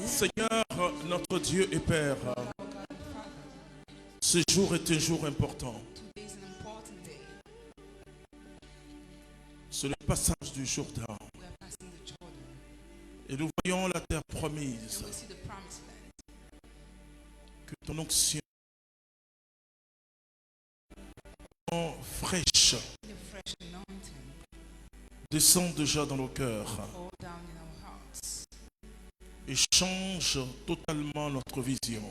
Seigneur, notre Dieu et Père, ce jour est un jour important. C'est le passage du Jourdain. Et nous voyons la terre promise. Que ton onction fraîche descend déjà dans nos cœurs et change totalement notre vision.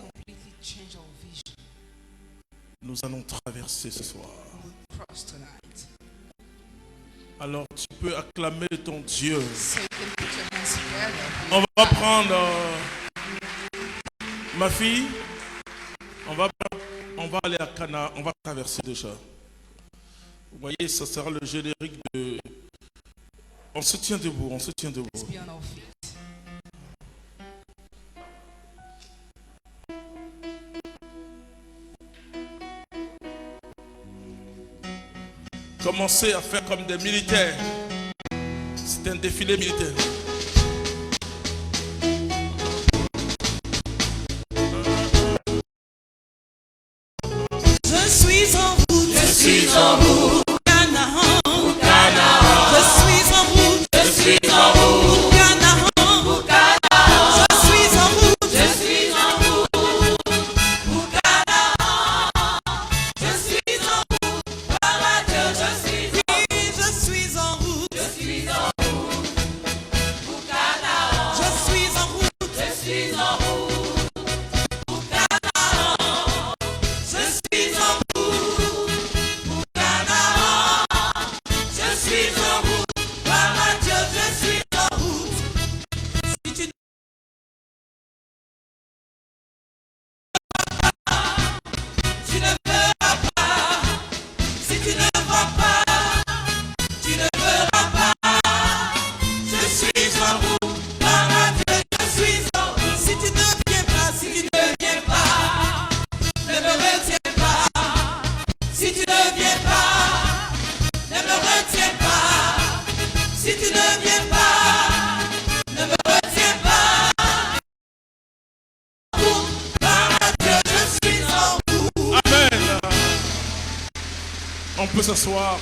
Nous allons traverser ce soir. Alors tu peux acclamer ton Dieu. On va prendre ma fille. On va aller à Cana. On va traverser déjà. Vous voyez, ça sera le générique de... On se tient debout, on se tient debout. Commencez à faire comme des militaires. C'est un défilé militaire. Je suis en route. Je suis en route. Canaan. Canaan. Je suis en route. Je suis en route. Canaan. Canaan. Je suis en route. Je suis en route. Canaan. Je suis en route. Par Dieu, je suis en route. Oui, je suis en route. Je suis en route. Canaan. Je suis en route. Je suis en route. Canaan. Je suis en route. Canaan. Je suis en route. Par Dieu, je suis en route. Si tu ne verras pas, si tu ne vois pas, tu ne verras pas. Je suis en route, par Dieu, je suis en route. Si tu ne viens pas, si tu ne viens pas, ne me retiens pas. Si tu ne viens pas, ne me retiens pas. Si tu ne viens pas, ne me retiens pas. Par Dieu, je suis en route. Amen. On peut s'asseoir.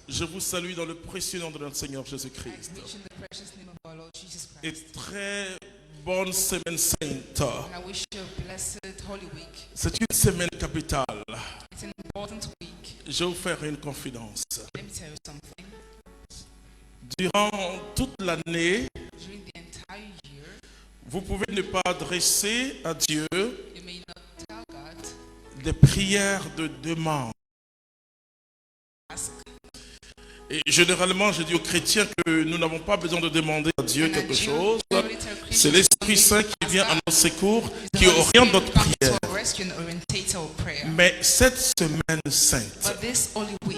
Je vous salue dans le précieux nom de notre Seigneur Jésus-Christ. In the precious name of our Lord Jesus Et Christ. très bonne semaine sainte. And I wish you a blessed Holy Week. C'est une semaine capitale. It's an important week. Je vais vous faire une confidence. Let me tell you something. Durant toute l'année, During the entire year, vous pouvez ne pas adresser à Dieu you may not tell God, des prières de demande. ask. Et généralement, je dis aux chrétiens que nous n'avons pas besoin de demander à Dieu quelque chose. C'est l'Esprit Saint qui vient à notre secours, qui oriente notre prière. Mais cette semaine sainte, But this Holy Week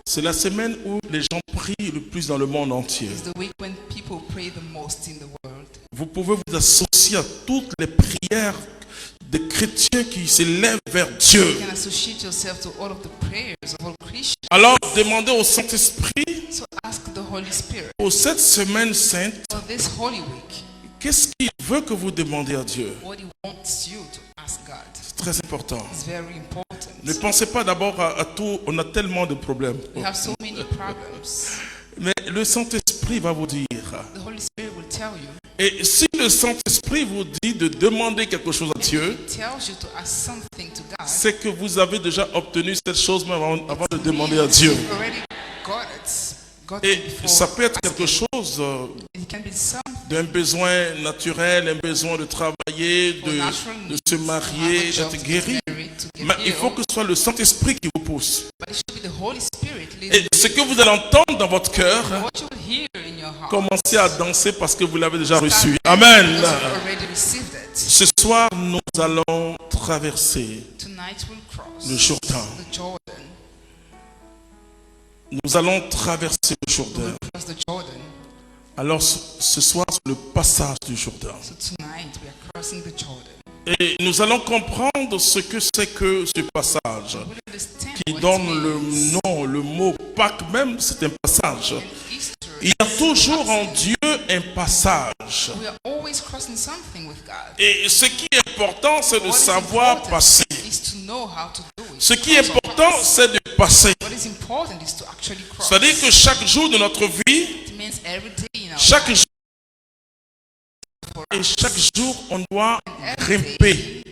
c'est la semaine où les gens prient le plus dans le monde entier. is the week when people pray the most in the world. Vous pouvez vous associer à toutes les prières des chrétiens qui s'élèvent vers Dieu. You can associate yourself to all of the prayers of all Christians. Alors, demandez au Saint-Esprit, So ask the Holy Spirit pour cette semaine sainte, for this Holy Week qu'est-ce qu'il veut que vous demandiez à Dieu? what He wants you to ask God. C'est très important. It's very important. Ne pensez pas d'abord à tout, on a tellement de problèmes. We have so many problems. Mais le Saint-Esprit va vous dire. The Holy Spirit will tell you. Et si le Saint-Esprit vous dit de demander quelque chose à Dieu, He tells you to ask something to God. c'est que vous avez déjà obtenu cette chose même avant de demander à Dieu. You've already got it. Got Et it before ça peut être quelque asking. chose It can be something d'un besoin naturel, un besoin de travailler, de se marier, d'être guéri. Mais il faut que ce soit le Saint-Esprit qui vous pousse. But it should be the Holy Spirit Et leading ce que vous allez entendre dans votre cœur, you. What you will hear in your heart. commencez à danser parce que vous l'avez déjà reçu. Amen. Because you've already received it. Ce soir, nous allons traverser Tonight we'll cross le Jourdain. the Jordan. Nous allons traverser le Jourdain. We'll cross the Jordan. Alors ce soir, c'est le passage du Jourdain. So tonight we are crossing the Jordan. Et nous allons comprendre ce que c'est que ce passage We'll understand qui what it donne le means. nom, le mot Pâques même, c'est un passage. Easter, Il y a toujours en Dieu un passage. we are always crossing something with God. Et ce qui est important, c'est de What is savoir important passer. is to know how to do it. Ce qui est important, c'est de passer. What is important is to actually cross. C'est-à-dire que chaque jour de notre vie, It means every day in our chaque life jour, for et us. chaque jour, on doit Every grimper. day,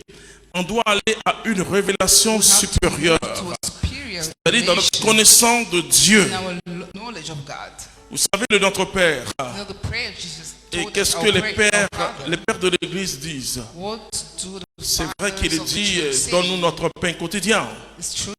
On doit aller à une révélation we have to supérieure. move to a superior C'est-à-dire dans notre revelation connaissance de Dieu. in our knowledge of God. Vous savez, le Notre Père. You know the prayer Jesus Et told qu'est-ce us, que our les prayer, pères, our Father. les pères de l'Église disent? What do the C'est vrai qu'il fathers of the dit, church say? donne-nous notre pain quotidien. It's true.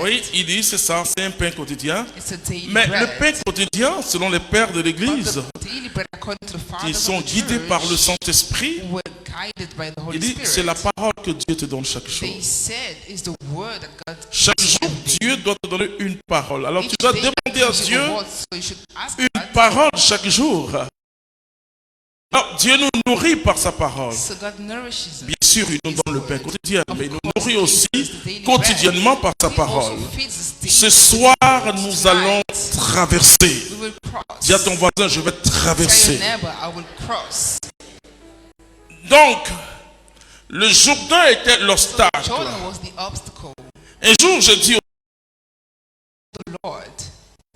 Oui, il dit, c'est ça, c'est un pain quotidien. It's a daily Mais le bread. pain quotidien, selon les pères de But l'Église, the daily bread, according to the qui fathers sont of the guidés church, par le Saint-Esprit, were guided by the il Holy dit, Spirit. c'est la parole que Dieu te donne chaque jour. They said is the word that God Chaque jour, Dieu doit te donner une parole. Alors tu Each dois day demander à gives you Dieu a word, so you should ask une God. parole chaque jour. Alors Dieu nous nourrit par sa parole. So God nourishes us. Bien sûr, il nous donne le pain quotidien, mais il nous Of course, nourrit He aussi gives us the daily quotidiennement par sa He parole. also feeds us daily. Ce soir, nous allons traverser. We will cross. Dis à ton voisin, je vais Tell your traverser. neighbor, I will cross. Donc, le Jourdain était l'obstacle. Jordan was the obstacle. Un jour, je dis, The Lord.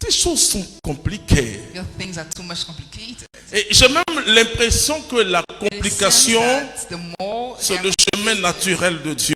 ces choses sont compliquées. Your things are too much complicated. Et j'ai même l'impression que la In a sense complication, that the more c'est they le are chemin naturel de Dieu.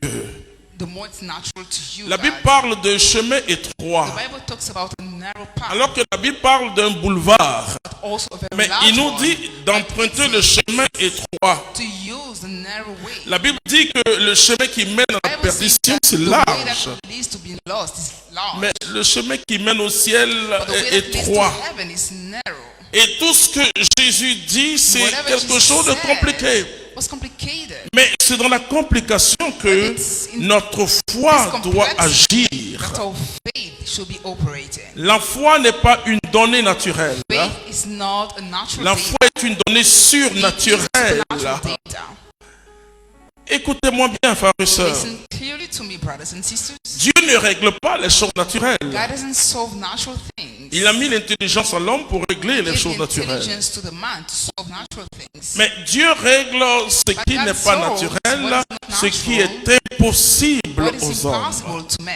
the more it's natural to you. La Bible God. parle d'un chemin étroit, The Bible talks about a narrow path, alors que la Bible parle d'un boulevard. but also a very Mais large il nous one. dit d'emprunter le chemin étroit. To use the narrow way. La Bible dit que le chemin qui mène à la The Bible says perdition, that c'est the way large. that leads to being lost is large. Mais le chemin qui mène au ciel But the way est that leads to étroit. heaven is narrow. Et tout ce que Jésus dit, c'est Whatever quelque Jesus chose de said compliqué. was complicated. Mais c'est dans la complication que But it's in notre foi this doit complexity agir. that our faith should be operating. La foi n'est pas une donnée naturelle. Faith is not a natural La data. foi est une donnée It is surnaturelle. supernatural data. Écoutez-moi bien, frères et sœurs. Listen clearly to me, brothers and sisters. Dieu ne règle pas les choses naturelles. God doesn't solve natural things. Il a mis l'intelligence à l'homme pour régler les Give choses naturelles. intelligence to the man to solve natural things. Mais Dieu règle ce qui n'est pas naturel, ce qui est impossible What is aux hommes. impossible to man.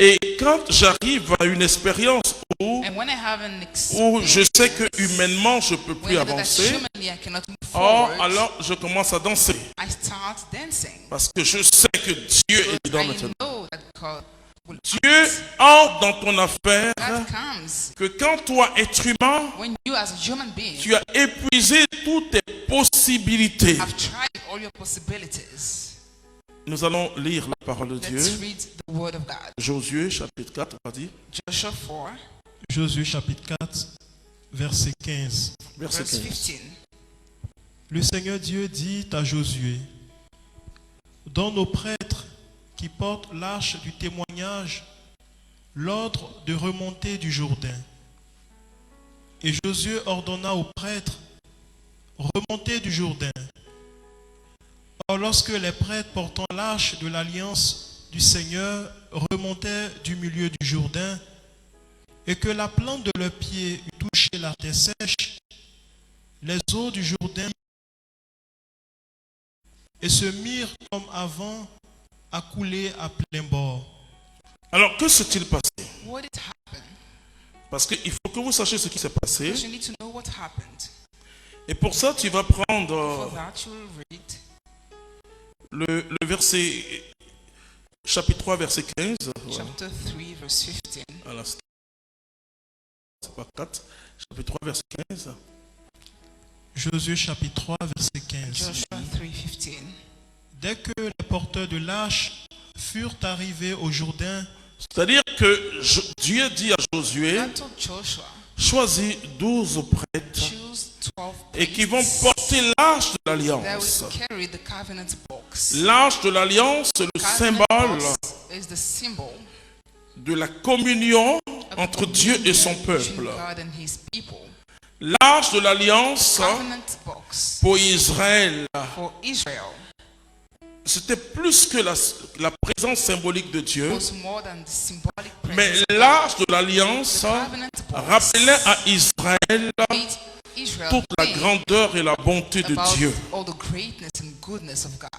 Et quand j'arrive à une expérience où, And when I have an où je sais experience, que humainement je ne peux plus when I know that avancer, humanly I cannot move or forward, alors je commence à danser. I start dancing. Parce que je sais que Dieu est dedans I maintenant. know that God will Dieu act. entre dans ton affaire God comes que quand toi, être humain, when you as a human being tu as épuisé toutes tes possibilités. have tried all your possibilities. Nous allons lire la parole de Let's Dieu. read the word of God. Josué chapitre 4, on va dire, Joshua 4, Josué chapitre 4, verset 15. verset verse 15. 15. Le Seigneur Dieu dit à Josué, donne aux prêtres qui portent l'arche du témoignage l'ordre de remonter du Jourdain. Et Josué ordonna aux prêtres, remontez du Jourdain. Or, lorsque les prêtres portant l'arche de l'alliance du Seigneur remontaient du milieu du Jourdain, et que la plante de leurs pieds eut touché la terre sèche, les eaux du Jourdain et se mirent comme avant à couler à plein bord. Alors, que s'est-il passé? What did happen? Parce qu'il faut que vous sachiez ce qui s'est passé. Because you need to know what happened. Et pour ça, tu vas prendre For that, you will read le verset, chapitre 3, verset 15. Voilà. chapter 3, verse 15. À l'instant. C'est pas 4. Chapitre 3, verset 15. Josué chapitre 3, verset 15. Joshua 3, 15. Dès que les porteurs de l'arche furent arrivés au Jourdain, C'est-à-dire que Dieu dit à Josué, God told Joshua, choisis 12 prêtres choose 12 et qui vont priests porter l'arche de that l'alliance. will carry the covenant box. L'arche de l'alliance, c'est le Covenant symbole box is the symbol de la communion of entre communion Dieu et son between peuple. God and his people. L'arche de l'alliance, Covenant box Pour Israël, For Israel, c'était plus que la présence symbolique de Dieu, was more than the symbolic mais presence. l'âge de l'alliance Covenant box rappelait à Israël made Israel toute la think grandeur et la bonté de about Dieu. all the greatness and goodness of God.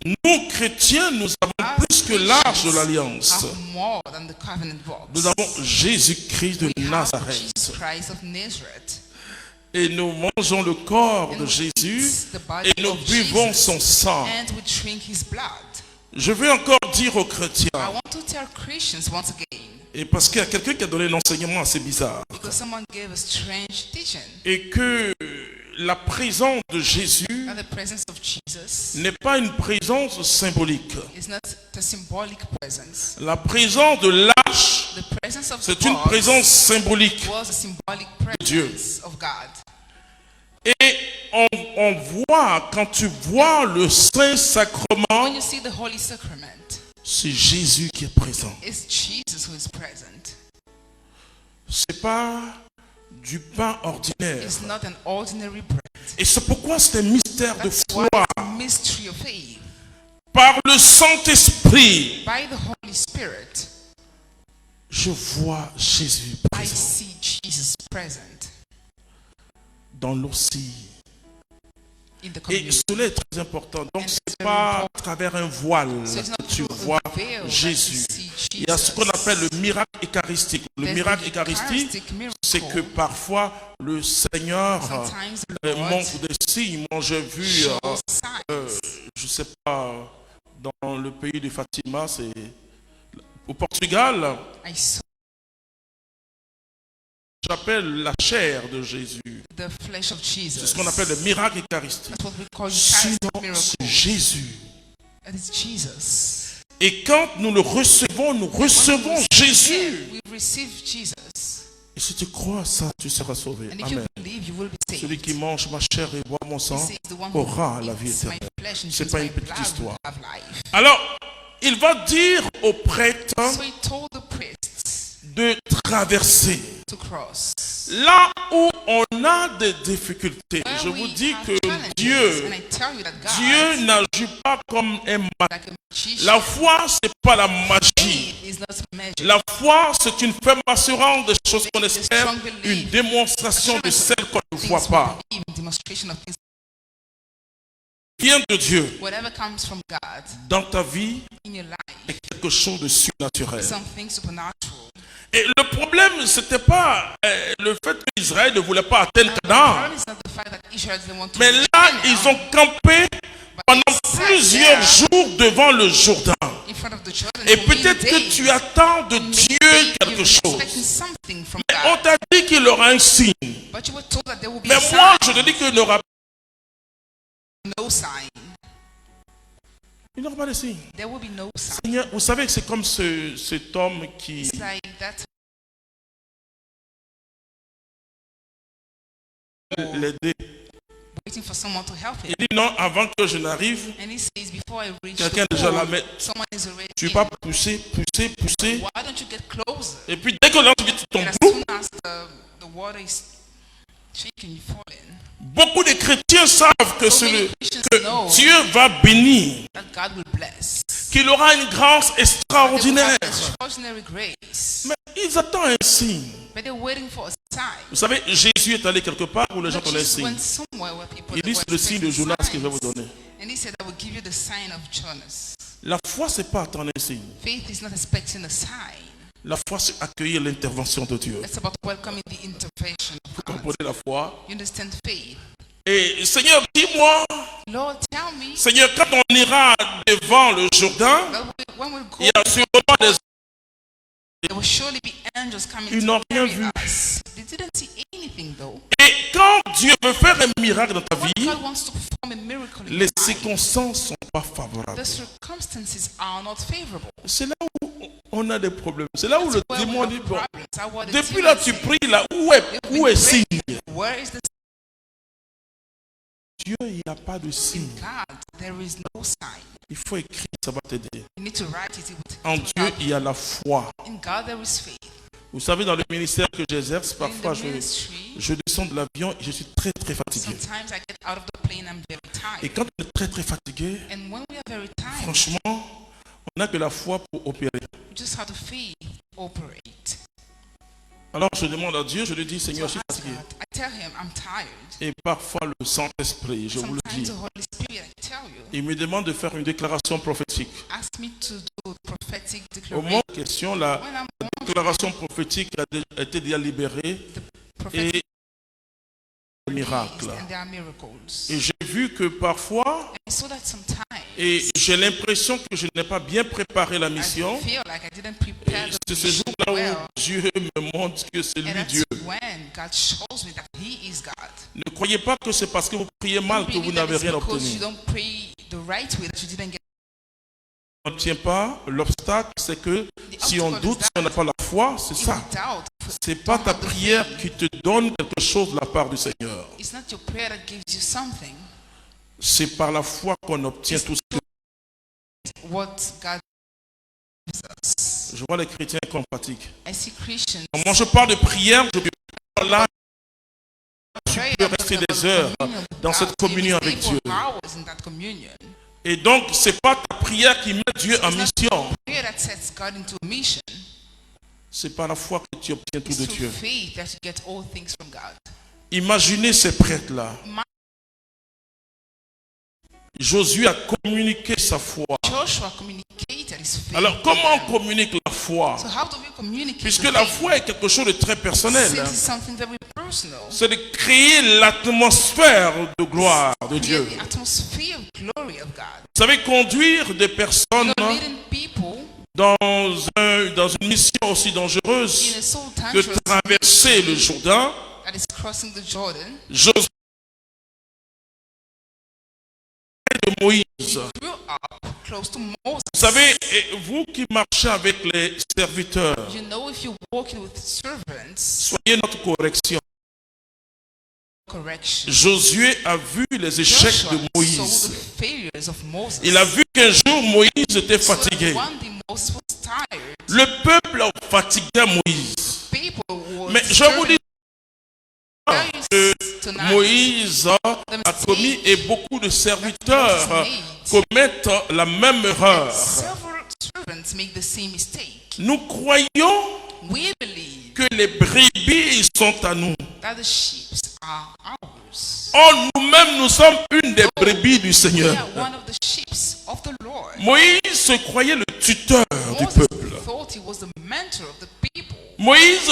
Nous, chrétiens, nous avons As plus que l'âge de Christians l'alliance. have more than the covenant box. Nous avons Jésus-Christ de We have Nazareth. Jesus Christ of Nazareth. Et nous mangeons le corps And de we Jésus eat the body et nous of buvons Jesus, son sang. and we drink his blood. Je veux encore dire aux I chrétiens, want to tell Christians once again, et parce qu'il y a quelqu'un qui a donné un enseignement assez bizarre, because someone gave a strange teaching, et que la présence de Jésus that the presence of Jesus n'est pas une présence symbolique. is not the symbolic presence. La présence de l'âge, The presence of c'est the une box présence symbolique. was a symbolic Dieu. presence of God. Et on voit, quand tu vois le Saint-Sacrement, When you see the Holy Sacrament, c'est Jésus qui est présent. it's Jesus who is present. C'est pas du pain ordinaire. It's not an ordinary bread. Et c'est pourquoi c'est un mystère de That's foi. why it's a mystery of faith. Par le Saint-Esprit, By the Holy Spirit, je vois Jésus I présent see Jesus present dans l'ossie. in the Et community. cela est très important. Donc, And ce it's n'est very pas important. à travers un voile So it's not que tu through vois a veil that you Jésus. see Il y a ce qu'on Jesus. appelle le miracle eucharistique. Le There's miracle the eucharistique, Eucharistic miracle. c'est que parfois le Seigneur Sometimes the Lord montre des signes. Moi, j'ai vu, shows signs. je ne sais pas, dans le pays de Fatima, c'est au Portugal, I saw j'appelle la chair de Jésus. the flesh of Jesus. C'est ce qu'on appelle le miracle eucharistique. That's what we call Sinon, Eucharistic miracle. c'est Jésus. It is Jesus. Et quand nous le recevons, nous recevons Jésus. We receive Jesus. Et si tu crois à ça, tu seras sauvé. And if you Amen. believe, you will be saved. Celui qui mange ma chair et boit mon He sang says, the one who aura la vie eats my éternelle. flesh and C'est drinks pas my une petite blood histoire. will have life. Alors, il va dire aux prêtres So he told the priests de traverser. to cross. Là où on a des difficultés, Where je we vous dis have que challenges, Dieu, and I tell you that God, Dieu n'agit pas comme un magicien. like a magician, La foi, c'est pas la magie. faith is not magic. La foi, c'est une ferme assurance des choses qu'on It's a espère, strong belief. une démonstration de celles qu'on ne Things voit we pas. believe, demonstration of things. Vient de Dieu Whatever comes from God dans ta vie in your life, est quelque chose de surnaturel. something supernatural. Et le problème, c'était pas le fait qu'Israël ne voulait pas atteindre The Canaan. problem is not the fact that Israel didn't want to Mais reach là, Canaan, ils ont campé pendant plusieurs jours devant le Jourdain. in front of the Jordan Et for many peut-être que days. tu attends de Maybe Dieu you're quelque chose. expecting something from Mais on God, t'a dit qu'il aura un signe. but you were told that there will be Mais a moi, sign. je te dis qu'il n'aura No sign. pas de signe. There will be no sign. Seigneur, vous savez que c'est comme cet homme qui It's like that l'aidait. waiting for someone to help him. Il dit non, avant que je n'arrive, And he says, before I reach quelqu'un the déjà pole, la met. someone is already Tu in. vas pousser. Why don't you get closer? Et puis dès que l'ange vit ton And as bout, soon as the water is shaking, you fall in. beaucoup de chrétiens savent que, So many Christians know Dieu va bénir, that God will bless. qu'il aura une grâce They will extraordinaire. have extraordinary grace. Mais ils attendent un signe. But they're waiting for a sign. Vous savez, Jésus est allé quelque part où les gens But connaissent Jesus un went signe. somewhere where people Il dit were c'est le signe de expecting Jonas que je vais vous signs. donner. And he said, I will give you the sign of Jonas. La foi, c'est pas attendre un signe. Faith is not expecting a sign. La foi, c'est accueillir l'intervention de Dieu. It's about welcoming the intervention of Vous God. comprenez la foi? You understand faith? Et Seigneur, dis-moi, Lord, tell me Seigneur, quand on ira devant le Jourdain, that when we go, il y a sûrement des... there will surely be angels coming Ils to n'ont rien carry vu. us. They didn't see anything though. Et quand Dieu veut faire un miracle dans ta When vie, God wants to perform a miracle in les your life, circonstances ne sont pas favorables. the circumstances are not favorable. C'est là où on a des problèmes. C'est là où le Where we démon have dit, bon, problems. That's what the depuis demon là tu said. pries, là, où You've est been signe? praying. Where is the Dieu, il n'y a pas de signe. God? There is no sign. Il faut écrire, ça va t'aider. You need to write it. It En will Dieu, il y a la foi. In God there is faith. Vous savez, dans le ministère que j'exerce, In parfois the ministry, je descends de l'avion et je suis très très fatigué. sometimes I get out of the plane, I'm very Et tired. quand on est très très fatigué, And when we are very tired, franchement, on n'a que la foi pour opérer. we just have to faith operate. Alors je demande à Dieu, je lui dis, So Seigneur, I je suis ask fatigué. God, I tell him I'm tired. Et parfois le Saint-Esprit, je vous le Sometimes dis, the Holy Spirit, I tell you, il me demande de faire une déclaration prophétique. ask me to do prophetic Au moment declaration. de question, la When I'm déclaration prophétique a été déjà libérée prophetic et miracle. and there are miracles. Et j'ai vu que parfois, I saw that sometimes et j'ai l'impression que je n'ai pas bien préparé la I mission. feel like I didn't prepare the C'est ce mission jour-là well. où Dieu me montre que c'est And lui that's Dieu. when God shows me that He is God. Ne croyez pas que c'est parce que vous priez mal que Don't vous believe that n'avez it's rien because obtenu. you don't pray the right way that you didn't get. On n'obtient pas. L'obstacle, c'est que si on doute, si on n'a pas la foi, c'est If ça. you doubt, C'est pas ta prière qui te donne quelque chose de la part du Seigneur. it's not your prayer that gives you something. C'est par la foi qu'on obtient tout ce que... What God gives us. Je vois les chrétiens qu'on fatigue. I see Christians. Quand moi je parle de prière, je peux là, Pray peux about rester the des heures communion with dans God. cette communion You may avec stay for Dieu. hours in that communion. Et donc, c'est pas ta prière qui met Dieu en mission. Prayer that sets God into a mission. C'est par la foi que tu obtiens tout It's de through Dieu. faith that you get all things from God. Imaginez ces prêtres-là. Josué a communiqué sa foi. Joshua communicated his faith. Alors, comment on communique la foi? So how do we communicate Puisque the la faith? foi est quelque chose de très personnel. Since it's something very personal. C'est de créer l'atmosphère de gloire de Dieu. The atmosphere of glory of God. Vous savez, conduire des personnes You're leading people dans une mission aussi dangereuse in a so que dangerous traverser le Jourdain. that is crossing the Jordan. Josué de Moïse. Grew up close to Moses. Vous savez, et vous qui marchez avec les serviteurs, You know, if you're walking with servants, soyez notre correction. correction. Josué a vu les échecs Joshua de saw Moïse. the failures of Moses. Il a vu qu'un jour Moïse était So fatigué. one day Moses was tired. Le peuple a fatigué Moïse. People were Mais je vous dis que tonight. Moïse a commis et beaucoup de serviteurs commettent la même erreur. Several servants make the same mistake. Nous croyons We believe que les brebis sont à nous. that the sheep are ours. Or nous-mêmes, nous sommes une des brebis du We Seigneur. are one of the sheep of the Lord. Moïse se croyait le tuteur du Moses peuple. thought he was the mentor of the people. Moïse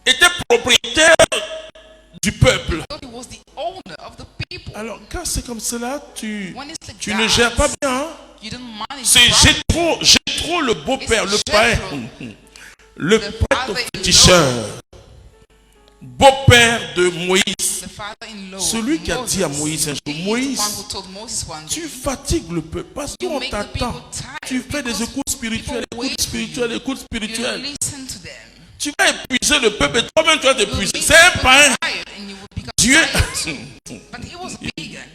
était propriétaire du peuple. He thought he was the owner of the people. Alors, quand c'est comme cela, tu When it's like ne that, gères pas bien. Hein? you don't manage C'est properly. j'ai trop le beau-père, le père, le prêtre féticheur, beau-père de Moïse. The father-in-law of Celui qui a Moses. dit à Moïse un jour, He is Moïse, the one who told Moses one day, tu fatigues le peuple parce You qu'on make the t'attend. people tired Tu fais des because écoutes spirituelles, people wait écoutes for spirituelles, écoutes you spirituelles. listen to them. Tu vas épuiser le peuple et toi-même tu vas You t'épuiser. make C'est un people païen. tired and you will become Dieu, tired too. But he was a pagan.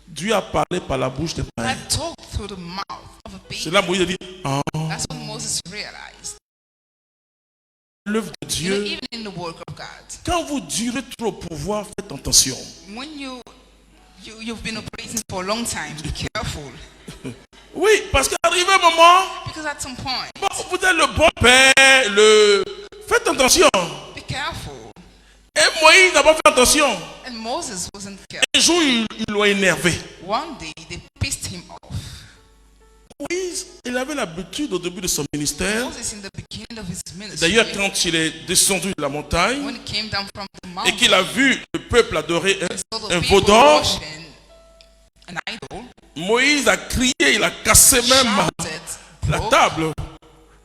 Dieu a parlé par la bouche des païens. God talked through the mouth of a C'est pagan. là Moïse a dit, ah, That's what Moses realized. l'œuvre de You know, Dieu. even in the work of God, Quand vous durez trop au pouvoir, faites attention. when you've been operating for a long time, be careful. Oui, parce qu'arrive un moment, Because at some point, bon, vous êtes le bon père, faites attention. be careful. Et Moïse n'a pas fait attention. And Moses wasn't careful. Un jour, il l'a énervé. One day, they pissed him off. Moïse, il avait l'habitude au début de son ministère. Moses, in the beginning of his ministry, D'ailleurs, quand il est descendu de la montagne when he came down from the et mountain, qu'il a vu le peuple adorer saw the un people veau d'or, worshiping an idol, Moïse a crié, il a cassé même shouted, la broke table.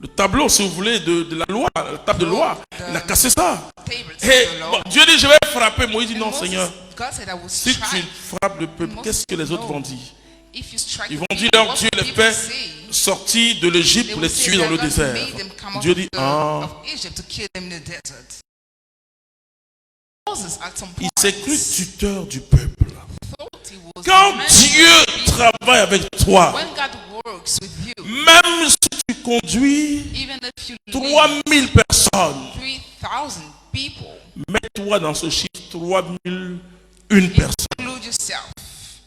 Le tableau, si vous voulez, de la loi, la table de loi. Il a cassé ça. tables of Et the law. bon, Dieu dit, je vais frapper. Moïse dit, And non, Moses- Seigneur, God said, I will si tu strike. frappes le peuple, Moses qu'est-ce que les autres no. vont dire? If you strike Ils the vont people, dire, leur what Dieu will les people fait say? sortir de l'Égypte They pour will les say tuer dans that le God désert. made them come out Dieu of dit, the- ah, of Egypt to kill them in the desert. Moses, at some il point, s'est cru tuteur du peuple. thought he was Quand the man Dieu of the people. travaille avec toi, When God works with you, même si tu conduis even if you lead 3000 personnes, 3,000 people, mets-toi dans ce chiffre 3001 personnes. include yourself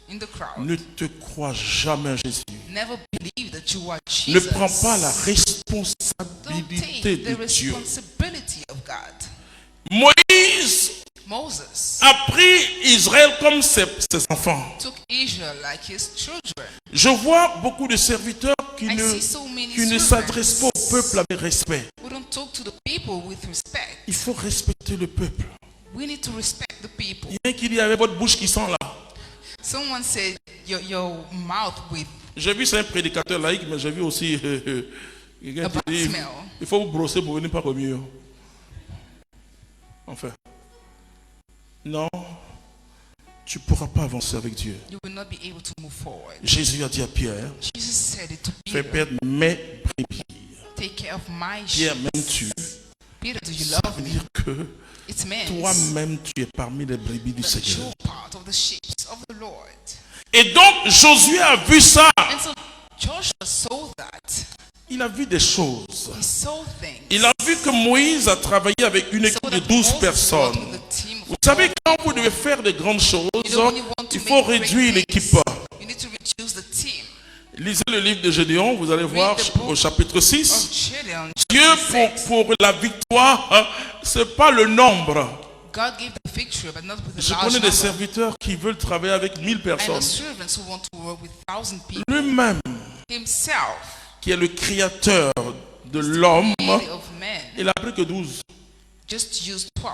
in the crowd. Ne te crois jamais en Jésus. Never believe that you are Ne Jesus. prends pas la Don't responsabilité take de the Dieu. responsibility of God. Moïse Moses a pris Israël comme ses enfants. took Israel like his children. Je vois beaucoup de serviteurs qui I ne see so many s'adressent pas au servants peuple avec respect. who don't talk to the people with respect. Il faut respecter le peuple. We need to respect the people. Il y a qui dit avec votre bouche qui sent là. Someone said your mouth with J'ai vu c'est un prédicateur laïque, mais j'ai vu aussi quelqu'un a qui bad dit smell. il faut vous brosser pour venir par au mieux. Enfin, non, tu ne pourras pas avancer avec Dieu. You will not be able to move forward. Jésus a dit à Pierre, Jesus said it to fais Peter. perdre mes brebis. Take care of my Pierre, sheep. m'aimes-tu? Peter, do you Ça love veut me? dire que It means toi-même tu es parmi les brebis du that Seigneur. you're part of the sheep of the Lord. Et donc Josué a vu ça. And so Joshua saw that. Il a vu des choses. He saw things. Il a vu que Moïse a travaillé avec une So équipe that de 12 Moses worked personnes. with a team of Vous savez, 12 quand vous people. devez faire de grandes choses, You know, when you want to il faut make great réduire things, l'équipe. you need to reduce the team. Lisez le livre de Gédéon, vous allez voir the book au chapitre Of 6. Gideon, Dieu, chapter 6. pour la victoire, ce n'est pas le nombre. God gave the victory, but not with a Je large connais des number. serviteurs qui veulent travailler avec 1000 And the personnes. servants who want to work with 1,000 people. Lui-même, Himself, qui est le créateur de l'homme, creator of men, il n'a pris que 12. just used 12.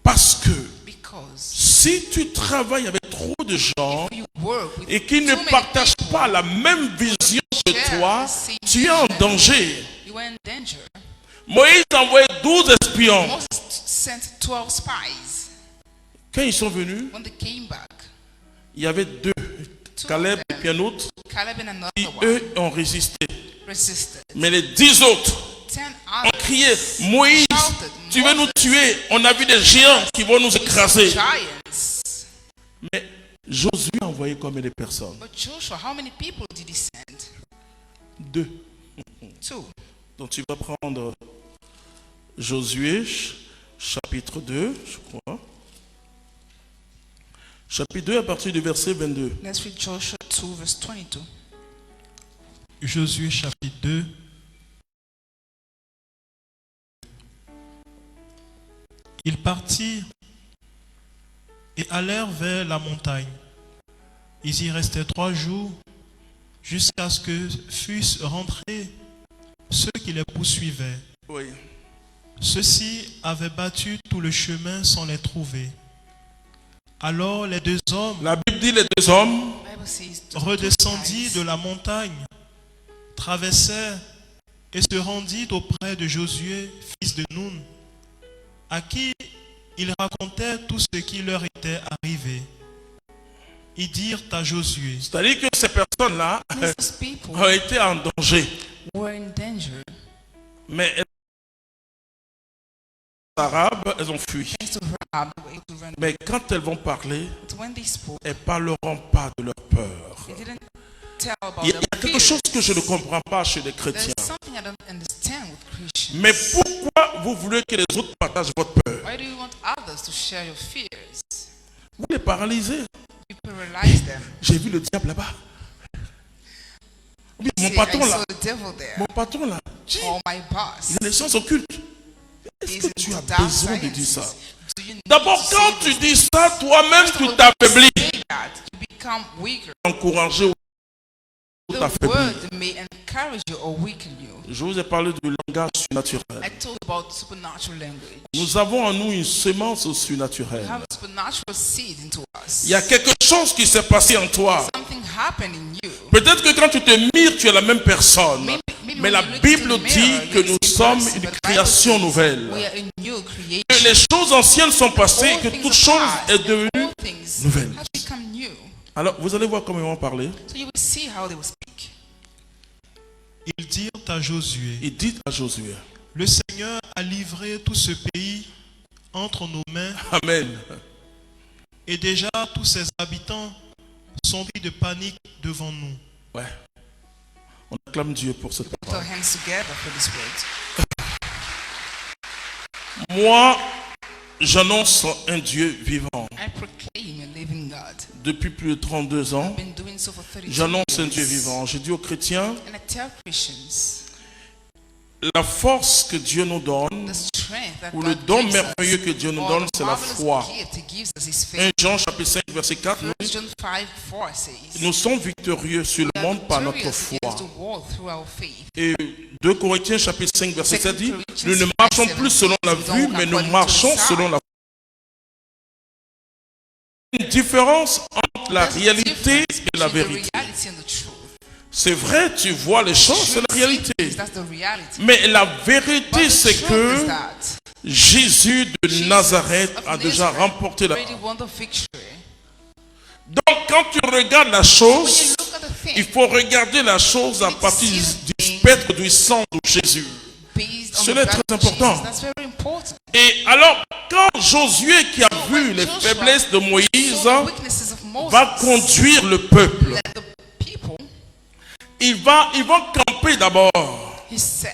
Parce que Because si tu travailles avec trop de gens if you work with et qui ne too many partagent people, pas la même vision que toi, tu es en danger. you are in danger. Moïse a envoyé 12 espions. Moses sent 12 spies. Quand ils sont venus, When they came back, il y avait deux, Caleb et puis un autre, Caleb and another qui one eux ont résisté. resisted. Mais les 10 autres 10 ont others crié, Moïse, tu veux nous tuer, on a vu des géants qui vont nous écraser. giants. Mais Josué a envoyé combien de personnes? But Joshua, how many people did he send? 2. 2. Donc tu vas prendre Josué, chapitre 2, je crois. Chapitre 2 à partir du verset 22. Let's read Joshua 2 verse 22. Josué chapitre 2. Ils partirent et allèrent vers la montagne. Ils y restaient 3 jours jusqu'à ce que fussent rentrés ceux qui les poursuivaient. Oui. Ceux-ci avaient battu tout le chemin sans les trouver. Alors les 2 hommes La Bible dit les 2 hommes The Bible says the redescendit two de la montagne, traversèrent et se rendit auprès de Josué, fils de Nun, à qui ils racontèrent tout ce qui leur était arrivé. Ils dirent à Josué, c'est-à-dire que ces personnes-là spies, these people ont été en danger. were in danger. Mais les Arabes, elles ont fui. Thanks to Rahab, they were able to run. Mais quand elles vont parler, But when they spoke, elles ne parleront pas de leur peur. they didn't tell about Il y a their quelque fears. chose que je ne comprends pas chez les There's chrétiens. something I don't understand with Christians. Mais pourquoi vous voulez que les autres partagent votre peur? Why do you want others to share your fears? Vous les paralysez. You paralyze them. J'ai vu le diable là-bas. Oui, mon Say, patron I là. saw the devil there. Mon patron là. Or my boss. Il a des sciences occultes. Est-ce Is que into tu as dark besoin de dire ça? sciences. Do you need D'abord, to quand say tu this? dis ça, toi-même, First tu of all, t'affaiblis. when you say that, you become weaker. Encourager ou The t'affaiblir. word may encourage you or weaken you. Je vous ai parlé du langage I surnaturel. told about supernatural language. Nous avons en nous une semence We surnaturelle. have a supernatural seed into us. Il y a quelque chose qui s'est passé en toi. Something happened in you. Peut-être que quand tu te mires, tu es la même personne. Maybe Mais when la you look Bible into the dit mirror, que you're nous the same sommes person, une but the Bible création says nouvelle. we are a new Que creation. les choses anciennes sont passées, All que things toute are chose past, est and devenue all things nouvelle. have become new. Alors, vous allez voir comment ils vont parler. So you will see how they will speak. ils dirent à Josué, Il dit à Josué. le Seigneur a livré tout ce pays entre nos mains Amen. et déjà tous ses habitants sont pris de panique devant nous. Ouais. On acclame Dieu pour cette Put our parole. hands together for this word. Moi, j'annonce un Dieu vivant. I proclaim a living God. Depuis plus de 32 ans, I've been doing so for 32 j'annonce un years. Dieu vivant. Je dis aux chrétiens, And I tell Christians, la force que Dieu nous donne, the strength that ou le God don gives merveilleux que us, Dieu nous or donne, the c'est la marvelous foi. gift He gives us is 1 faith. Jean chapitre 5 verset 4, 1 John 5:4 says, nous sommes victorieux sur le we are monde par notre victorious foi. against the world through our faith. Et 2 Corinthiens chapitre 5 verset 7 dit, 2 nous ne marchons plus selon la vue, mais nous marchons selon la foi. Une différence entre la There's a réalité difference et la between the vérité. reality and the truth. C'est vrai, tu vois les choses, c'est la réalité. That's the reality. Mais la But vérité, the c'est truth que is that Jésus de Jesus Nazareth of a déjà Nazareth remporté la... already won the victory. Donc, quand tu regardes la When you chose, look at the il thing faut regarder la chose à partir du spectre du sang de Jésus. based on Cela est the blood très of Jesus, important. that's very important. Et alors, quand Josué, qui a vu les faiblesses de Moïse, So the weaknesses of Moses, va conduire le peuple, let the people, ils vont camper d'abord. he said,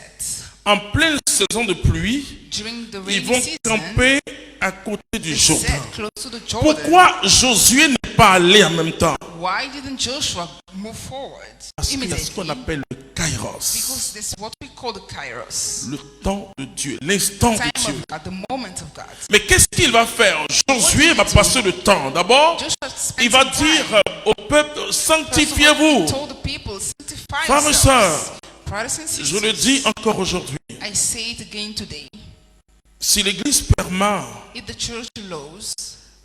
En pleine saison de pluie, during the ils rainy vont season, camper à côté du he Jourdain. said close to the Jordan. Pourquoi Josué n'est pas allé en même temps? Why didn't Joshua move forward Parce qu'il y a ce immediately? qu'on appelle le kairos, Because this is what we call the kairos, le temps de Dieu, l'instant time de Dieu. of God, the moment of God. Mais qu'est-ce qu'il va faire? Josué va passer le temps. D'abord, Joshua spent il va some time. dire au peuple, First of all, sanctifiez-vous. he told the people, sanctify Frères et yourselves. sœurs, Brothers and sisters, je le dis encore aujourd'hui. I say it again today. Si l'Église permet, If the church allows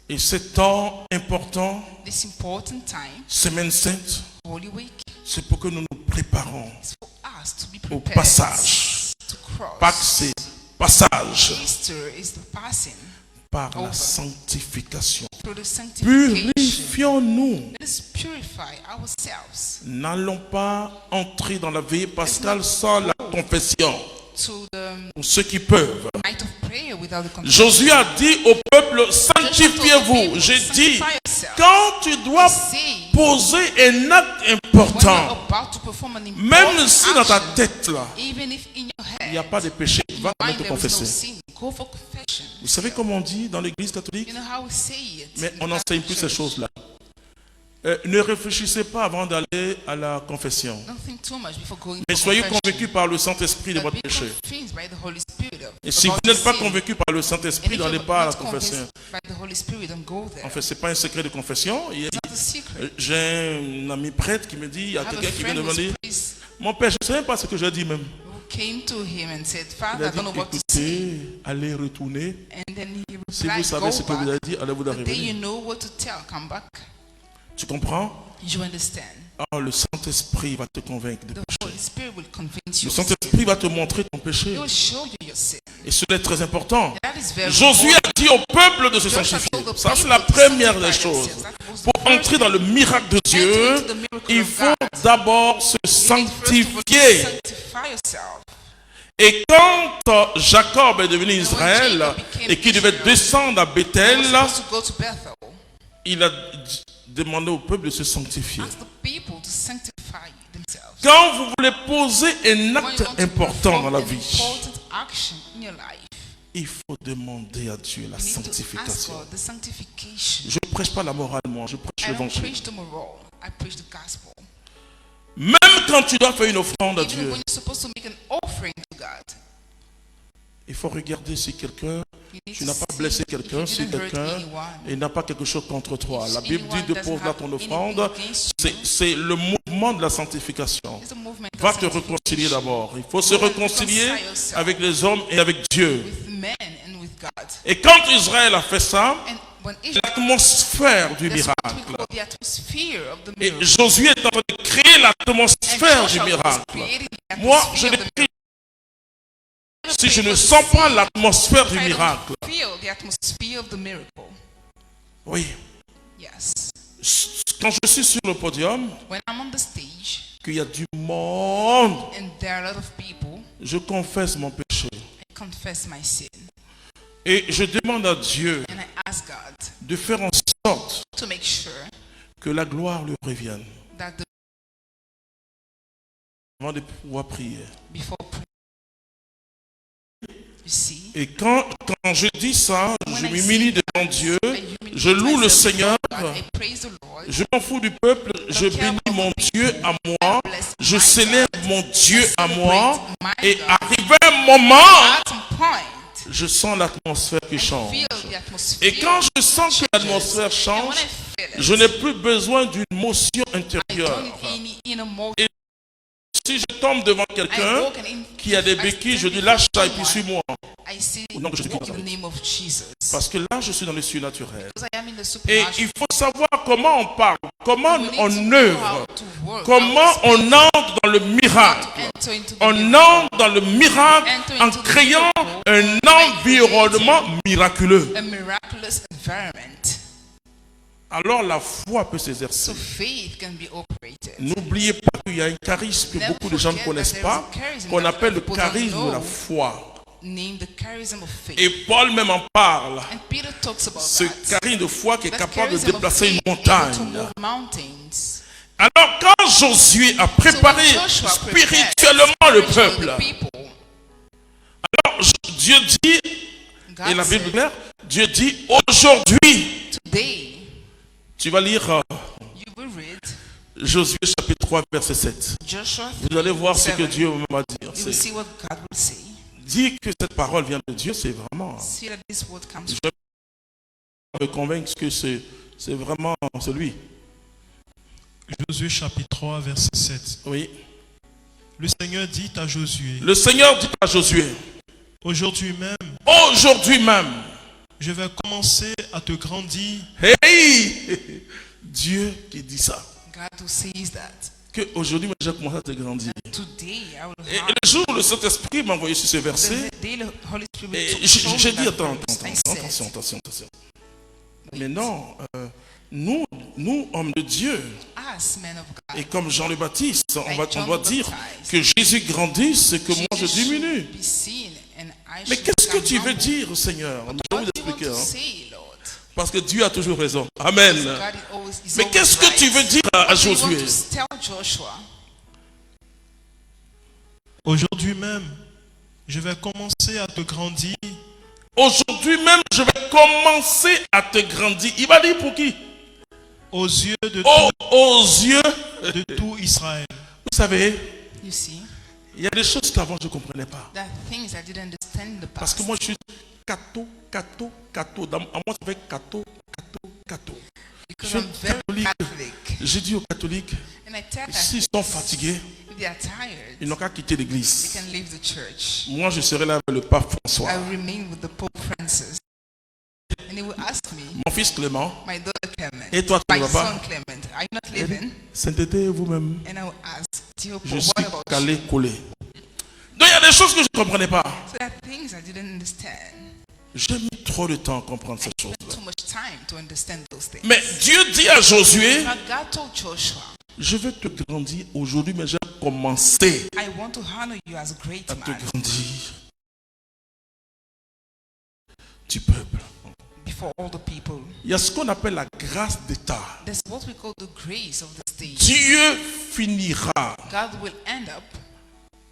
et ce temps important, this important time, semaine sainte, Holy Week, c'est pour que nous nous préparons. is for us to be Au prepared passage. to cross. Pâques, c'est passage Easter is the passing par la Over. sanctification. through the sanctification. Purifions-nous. Let us purify ourselves N'allons pas entrer dans la veillée pascale sans la confession. to the Pour ceux qui peuvent. night of prayer without the confession. Josué a dit au peuple, Joshua told the sanctifiez-vous. people, J'ai dit, sanctify yourself. quand tu dois Say, poser un acte when important, you're about to perform an même important si dans ta action, tête, là, even if in your il n'y a head, pas de péché, va mind te there is no confesser. sin, go for confession. Vous savez comment on dit dans l'église catholique? You know how we say it. Mais in the on n'enseigne Catholic plus ces Church. choses-là. Ne réfléchissez pas avant d'aller à la confession. Don't think too much before going Mais for soyez confession. convaincus par le Saint-Esprit de But votre be péché. convinced by the Holy Spirit of- Et si vous about n'êtes pas your sin. convaincu par le And Saint-Esprit, if n'allez you're pas à la not confession. convinced by the Holy Spirit, don't go there. En fait, ce n'est pas un secret de confession. It's not a secret. J'ai un ami prêtre qui me dit, il y a I have quelqu'un a qui vient friend de me who's dire, priest mon père, je ne sais même pas ce que je dis même. who came to him and said, Il Father, a I don't know dit, what to say. écoutez, allez retourner. And then he Si vous replied, savez go ce que vous back. avez dit, allez vous la The day you révéler. know what to tell, come back. Tu comprends? You understand? Ah, le Saint-Esprit va te convaincre de The péché. Holy Spirit will convince Le you of sin. Saint-Esprit va te montrer ton péché. He will show you your sin. Et cela est très important. That is very Josué a important. dit au peuple de se Joshua sanctifier. told the Ça, c'est people la to première sanctify des choses. themselves. That was the Pour first entrer dans le miracle de Enter Dieu, into the miracle il of faut God. d'abord se You need first of all to sanctifier. sanctify yourself. Et quand Jacob est devenu Israël et qu'il devait descendre à He Bethel, was supposed to go to Bethel. il a demandé au peuple de se sanctifier. Ask the people to sanctify themselves. Quand vous voulez poser un When acte you want to important perform dans la an vie, important action in your life, il faut demander à Dieu la you need to ask sanctification. for the sanctification. Je ne prêche pas la morale, moi, je prêche I don't l'évangile. preach the moral. I preach the gospel. Même quand tu dois faire une offrande à Even Dieu, when you're supposed to make an offering to God, il faut regarder si quelqu'un, you need tu to n'as pas see blessé if quelqu'un, you si didn't hurt quelqu'un anyone. n'a pas quelque chose contre toi. If La Bible dit anyone de doesn't pose là have ton anything offrande, against you, c'est le mouvement de la sanctification. it's a movement of Va te réconcilier sanctification d'abord. Il faut se Go and réconcilier reconcile yourself avec les hommes et avec Dieu. with men and with God. Et quand Israël a fait ça, And when Israel, l'atmosphère du that's what we miracle. call the atmosphere of the Et miracle. Josué est en train de créer And l'atmosphère du Joshua was miracle. creating the Moi, atmosphere je of the l'écris. miracle. Si je ne sens pas l'atmosphère du If I don't miracle, feel the atmosphere of the miracle. oui, Yes. quand je suis sur le podium, When I'm on the stage qu'il y a du monde, and there are a lot of people, je confesse mon péché. I confess my sin. Et je demande à Dieu And I ask God de faire en sorte to make sure que la gloire lui revienne. that the avant de pouvoir prier. before praying. You see, Et quand je dis ça, when je I m'humilie say devant Dieu, I humiliate je loue le myself Seigneur, before God, I praise the Lord. je m'en fous du peuple, je bénis mon Dieu à moi, je célèbre mon Dieu à moi, et arrivé un moment, At some point, je sens l'atmosphère qui change. feel the atmosphere. Et quand je sens que l'atmosphère And change, when I feel it, je n'ai plus besoin d'une motion I intérieure. don't need any inner motion. Si je tombe devant I quelqu'un walk and in, qui a des béquilles, je dis lâche ça et puis suis-moi. I say, Au nom de walk Jésus-Christ. in the name of Jesus. Parce que là, je suis dans le surnaturel. Because I am in the Et supernatural. il faut savoir comment on parle, comment We need to on know œuvre, how to work, comment how to speak, on entre dans le how miracle. to enter into the On miracle. entre dans le miracle en créant un environnement miraculeux. A miraculous environment. Alors la foi peut So s'exercer. faith can be operated. N'oubliez pas qu'il y a un charisme que beaucoup de gens ne connaissent pas, qu'on appelle le charisme de la foi. Named the charism of faith. Et Paul même en parle. And Peter talks about Ce that. charisme de foi qui est That capable de charism of déplacer une faith able to montagne. move mountains. Alors quand Josué a préparé So when Joshua spirituellement le prepared peuple, the people, alors Dieu dit, God et la Bible est said, claire, Dieu dit aujourd'hui, today tu vas lire you will read Josué chapitre 3 verset 7. Joshua Vous allez voir ce que 7. Dieu va dire. You will see what God will say. Dire que cette parole vient de Dieu, c'est vraiment, See that this word comes je me convaincre que c'est vraiment celui. Josué chapitre 3, verset 7. Oui. Le Seigneur dit à Josué, Le Seigneur dit à Josué, aujourd'hui même, aujourd'hui même, je vais commencer à te grandir. hey, Dieu qui dit ça, God who says that. que aujourd'hui j'ai commencé à te grandir. Today I will Et have le jour où le Saint-Esprit m'a envoyé sur ce verset, the day the Holy Spirit et took j'ai hold dit of that attends, verse, I said, attention. Mais non, nous, hommes de Dieu, as men of God, et comme Jean le Baptiste, on Like doit John dire Baptist, que Jésus grandisse et que moi je Jesus diminue. should be seen and I Mais should qu'est-ce que become tu veux humble. dire, Seigneur? Je vais vous What do you want expliquer. to Hein. say, Lord? Parce que Dieu a toujours raison. Amen. God is Mais always qu'est-ce que right. tu veux dire à What do you want Josué? to tell Joshua? Aujourd'hui même, je vais commencer à te grandir Aujourd'hui même, je vais commencer à te grandir. Il va dire pour qui? aux yeux de, Aux yeux. de tout Israël. Vous savez, You see, il y a des choses qu'avant je ne comprenais pas. there are things I didn't understand in the Parce past. que moi je suis catho. À moi ça fait catho. Because je I'm suis very catholique. Catholic. J'ai dit aux catholiques, And I tell s'ils Catholics, sont fatigués, if they are tired, ils n'ont qu'à quitter they l'église. can leave the church. Moi je serai là avec le pape François. I will remain with the Pope Francis. And he will ask me, Mon fils Clément, my daughter Clement, et toi tu my ne vas pas? son Clement, are you not living? Sainteté vous-même. And I will ask, Theo, Je what suis about calé, you? collé. Donc il y a des choses que je ne comprenais pas. So there are things I didn't understand. J'ai mis trop de temps à comprendre ces I choses-là. spent too much time to understand those things. Mais Dieu dit à Josué, But God told Joshua, je vais te grandir aujourd'hui, mais j'ai commencé I want to honor you as a great à te man grandir du peuple. before all the people. Il y a ce qu'on appelle la grâce d'État. That's what we call the grace of the state. Dieu finira God will end up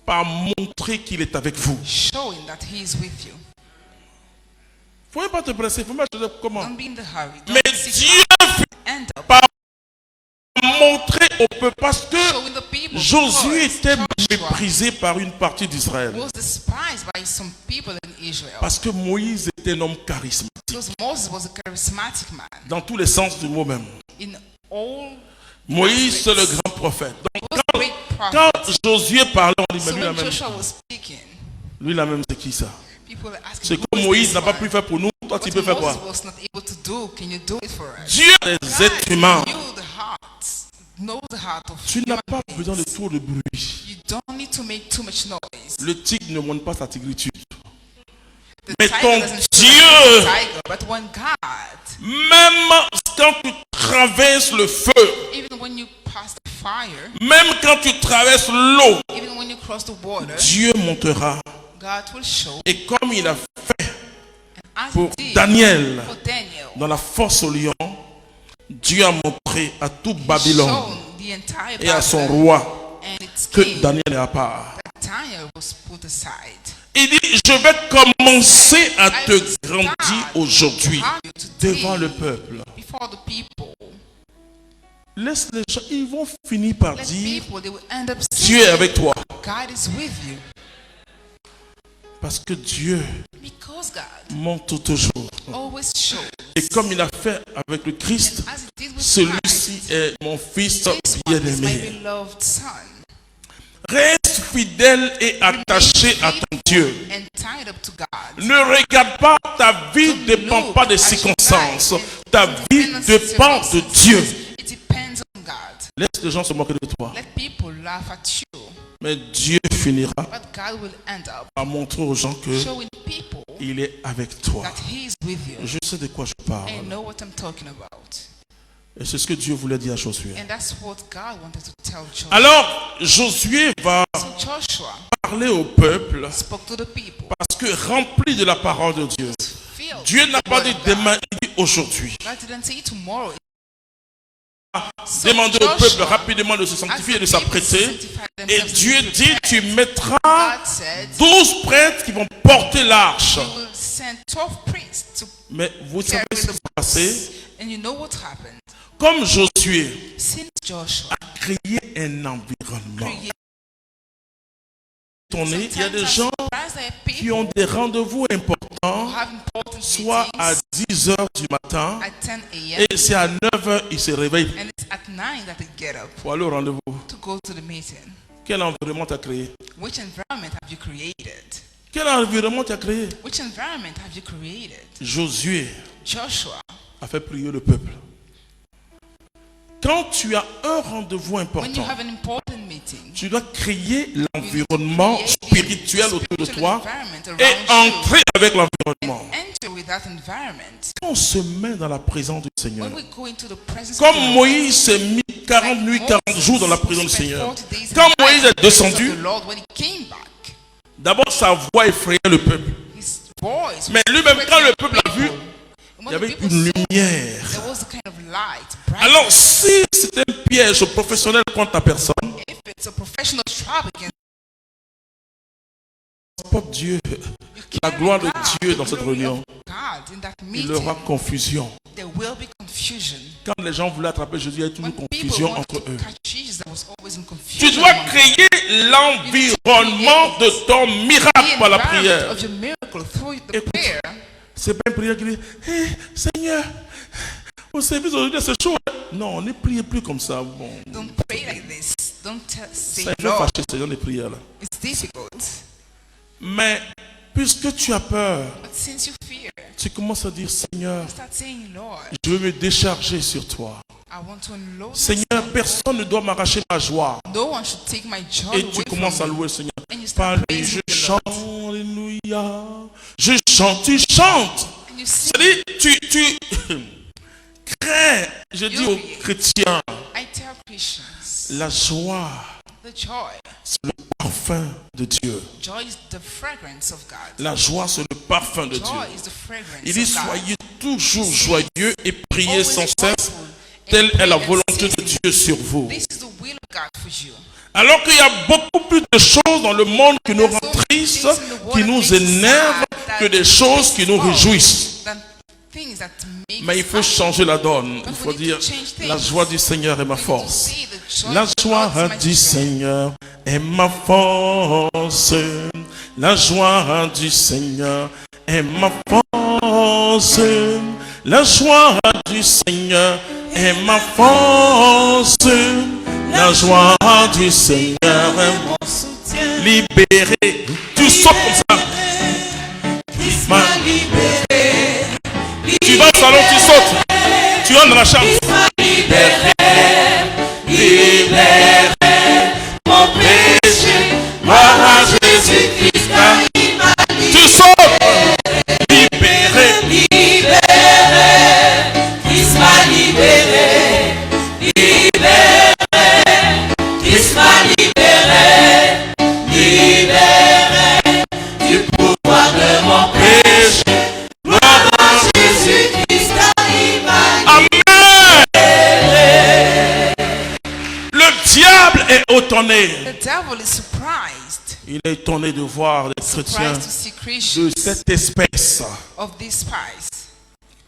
par montrer qu'il est avec vous. showing that he is with you. Il ne faut pas te presser, il faut pas te dire comment. Don't be in the hurry. Don't Mais seek Dieu out. End up par montrer au peuple parce que showing the people. Josué because était Joshua méprisé par une partie d'Israël. was despised by some people in Israel. Parce que Moïse était un homme charismatique. Because Moses was a charismatic man. Dans tous les sens du mot même. In all Moïse, c'est le grand prophète. he was a great Quand prophet. Josué parlait, on dit, mais So lui la when même. Joshua was speaking, Lui la même, c'est qui ça? people were asking, Ce who que is Moïse this n'a pas one? pu faire pour nous, toi tu What peux faire Moses quoi? was not able to do, can you do it for us? Dieu des êtres humains. God knew the heart, know the heart of Tu n'as human pas beings. besoin de trop de bruit. You don't need to make too much noise. Le tigre ne montre pas sa tigritude. The Mais tiger ton doesn't Dieu, show like a tiger, but when God, même quand tu traverses le feu, even when you pass the fire, même quand tu traverses l'eau, even when you cross the water, Dieu montera. God will show. Et comme il a fait As pour he did Daniel for Daniel, dans la fosse au lion, Dieu a montré à tout he Babylone shown the entire et à son Babylon roi and its que came, Daniel est à part. that Daniel was put aside. Il dit, je vais commencer à I te will grandir start aujourd'hui to have you today devant le peuple. before the people. Laisse les gens, ils vont finir par Let dire, people, they will end up Dieu est saying, avec toi. God is with you. Parce que Dieu Because God montre toujours. always shows. Et comme il a fait avec le Christ, As he did with celui-ci Christ, est mon fils this one is my bien-aimé. beloved son. Reste fidèle et attaché à ton Dieu. And tied up to God. Ne regarde pas, ta vie ne dépend pas des circonstances. Ta vie dépend de Dieu. It depends on God. Laisse les gens se moquer de toi. Let people laugh at you, Mais Dieu finira but God will end up par montrer aux gens que showing people il est avec toi. that He is with you. Je sais de quoi je parle. I know what I'm talking about. Et c'est ce que Dieu voulait dire à Josué. And that's what God wanted to tell Joshua. Alors, Josué va So Joshua parler au peuple spoke to the people. parce que rempli de la parole de Dieu. Filled Dieu with n'a the pas word dit of God. demain, il dit aujourd'hui. God didn't say tomorrow. So Demandez au peuple Joshua, rapidement de se as sanctifier et the de people s'apprêter. sanctified Et themselves Dieu to dit, tu prepare, mettras God said, 12 prêtres qui vont porter l'arche. He will send 12 priests to Mais vous savez carry ce the qui s'est passé? And you know what happened? Comme Josué Since Joshua a créé un environnement. created, Il y a des gens sometimes there are qui people ont des rendez-vous who importants, have important soit à meetings 10 heures du matin, at 10 a.m. et c'est à 9 heures ils se réveillent and it's at 9 that they get up pour aller au rendez-vous. to go to the meeting. Quel environnement tu as créé? Which environment have you created? Quel environnement tu as créé? Which environment have you created? Josué Joshua a fait prier le peuple. Quand tu as un rendez-vous When you important, have an important meeting, tu dois créer l'environnement spirituel autour de toi environment et around you entrer avec l'environnement. and enter with that environment. On se met dans la présence du Seigneur. When we go into the presence Comme of the Lord, Moïse s'est mis 40 nuits, 40 jours dans la présence du spent Seigneur. 40 days in Quand the Moïse est presence of descendu, the Lord, when he came back, d'abord sa voix effrayait le peuple. his voice Mais was lui-même, quand le breaking peuple l'a vu, people. And il y when the avait people une saw, lumière. there was a kind of light, bright. Alors, si c'est un piège professionnel contre ta personne, If it's a professional trap against porte Dieu, you, la carry gloire de God, Dieu the dans cette glory réunion, of God in that il meeting, y aura confusion. there will be confusion. Quand les gens voulaient attraper Jésus, il y avait toujours When une people confusion want entre to eux. catch Jesus, there was always in Tu confusion. dois among them. créer l'environnement de ton miracle The par la environment prière. of your miracle through the Écoute. prayer. C'est pas une prière qui dit, hé Seigneur, au service aujourd'hui c'est chaud. Non, ne priez plus comme ça. Bon, Don't pray like this. Don't say, ça fait Lord, fâcher ces gens de prières là. it's difficult. Mais puisque tu as peur, But since you fear, tu commences à dire, Seigneur, start saying, Lord, je veux me décharger sur toi. I want to unload Seigneur, myself. personne ne doit m'arracher ma joie. No one should take my joy Et away tu commences à from me. louer le Seigneur. And you Par start lui, praising je the chante, Lord. alléluia. Je chante, tu chantes. And you sing. C'est-à-dire, tu crées, je dis aux chrétiens, I tell Christians, la joie, the joy. c'est le parfum de Dieu. Joy is the fragrance of God. La joie, c'est le parfum de Joy Dieu. is the fragrance Il dit, of God. soyez toujours joyeux et priez Always sans cesse. joyful and Telle est la pray volonté de unceasingly. Dieu sur vous. This is the will of God for you. Alors qu'il y a beaucoup plus de choses dans le monde qui nous rendent tristes, qui nous énervent, que des choses qui nous réjouissent. Than things that make Mais il us faut happy. changer la donne. Il But faut we need dire, to change things. la joie du Seigneur est ma We need to force. say the joy La of the joie Lord is my du strength. Seigneur est ma force. La joie du Seigneur est ma force. La joie du Seigneur est ma force. La joie du Seigneur est mon soutien. Libéré. Tu sautes comme ça. Tu vas au salon, tu sautes. Tu entres dans la chambre. Libéré. Mon péché. Gloire à Jésus-Christ. Tu sautes. Libéré. Christ m'a libéré, Christ m'a libéré, libéré du pouvoir de mon péché. Gloire à Jésus-Christ, il m'a Amen. étonné. The devil is surprised. Il est étonné de voir les chrétiens Surprised to see de Christians cette espèce. of this spice.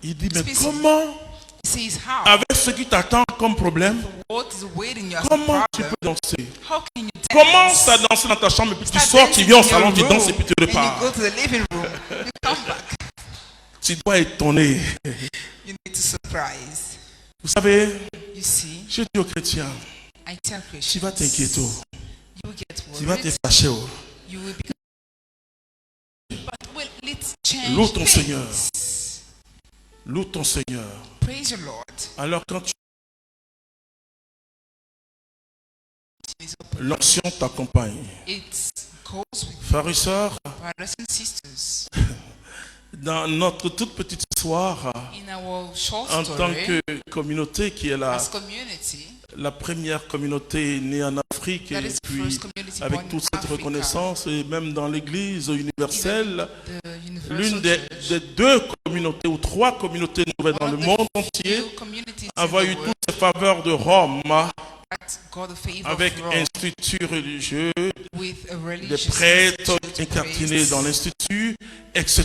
Il dit, mais Species. comment, He says, how? avec ce qui t'attend comme problème, What is waiting you as a comment tu problem? peux danser? How can you dance? Commence à danser dans ta chambre et puis tu Start sors, tu dancing viens au in salon, your tu room, danses et puis tu and you repars. go to the living room. You come back. Tu dois étonner. You need to surprise. Vous savez, You see, je dis aux chrétiens, I tell tu Christians, vas t'inquiéter, you will get tu vas te worried, fâcher. you will become. But well, let's change Loue ton things. Seigneur. Loue ton Seigneur. Praise your Lord. Alors quand It's open. l'onction t'accompagne, It goes with frères et sœurs, brothers and sisters. dans notre toute petite histoire, In our short en tant story, que communauté qui est as community, la première communauté née en Afrique, that et is the puis first community avec born toute in cette Africa, reconnaissance, et même dans l'église universelle, the l'une universal des church, deux communautés ou trois communautés nouvelles dans one le of the monde entier few communities a in the eu world toutes ces faveurs de Rome, that got the favor avec of Rome, institut religieux, with a des religious prêtres institute, incarcinés priests, dans l'institut, etc.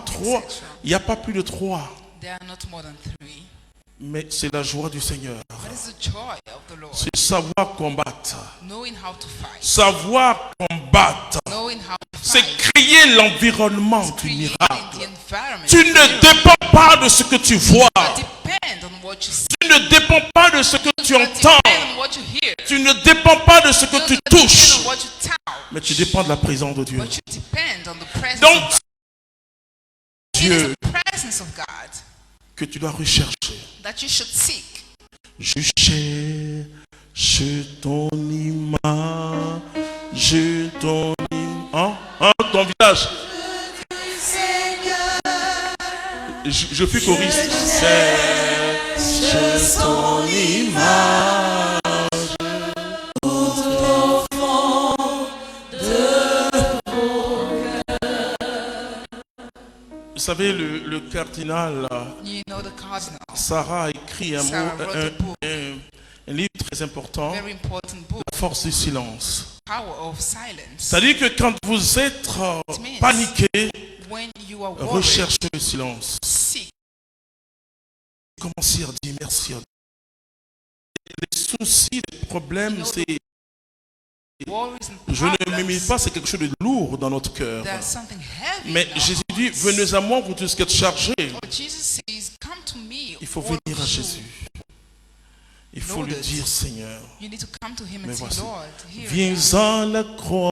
Trois, etc. il n'y a pas plus de trois, There are not more than three. mais c'est la joie du Seigneur. That is the joy of the Lord. C'est savoir combattre, Knowing how to fight. savoir combattre, Knowing how to c'est fight. créer l'environnement du Creating miracle. the environment. Tu ne dépends pas de ce que tu vois, Depend on what you see. tu ne dépends pas de ce que tu entends, Depend on what you hear. tu ne dépends pas de ce que tu touches, Depend on what you touch. mais tu dépends de la présence de Dieu. But you depend on the presence Donc, of God. It Dieu is the presence of God que tu dois rechercher. that you should seek. Je cherche ton image, ton image. Ton visage. Je suis choriste. Cherche ton image. Vous savez, le cardinal You know the cardinal. Sarah a écrit Sarah wrote a book. un livre très important, Very important book. La force du silence. Power of silence. C'est-à-dire que quand vous êtes means- paniqué, When you are worried, recherchez le silence. seek. Commencez à dire merci à Dieu. Les soucis, les problèmes, c'est, Worries and je ne problems. m'imite pas, c'est quelque chose de lourd dans notre cœur. There's something heavy. Mais in our Jésus dit, hearts. venez à moi, vous tous qui êtes chargés. Oh, Jesus says, come to me. Il faut all venir à of you. Jésus. Il faut lui Loaded. dire, Seigneur, You need to come to him mais and say, voici, Lord, here I viens am. à la Come to croix,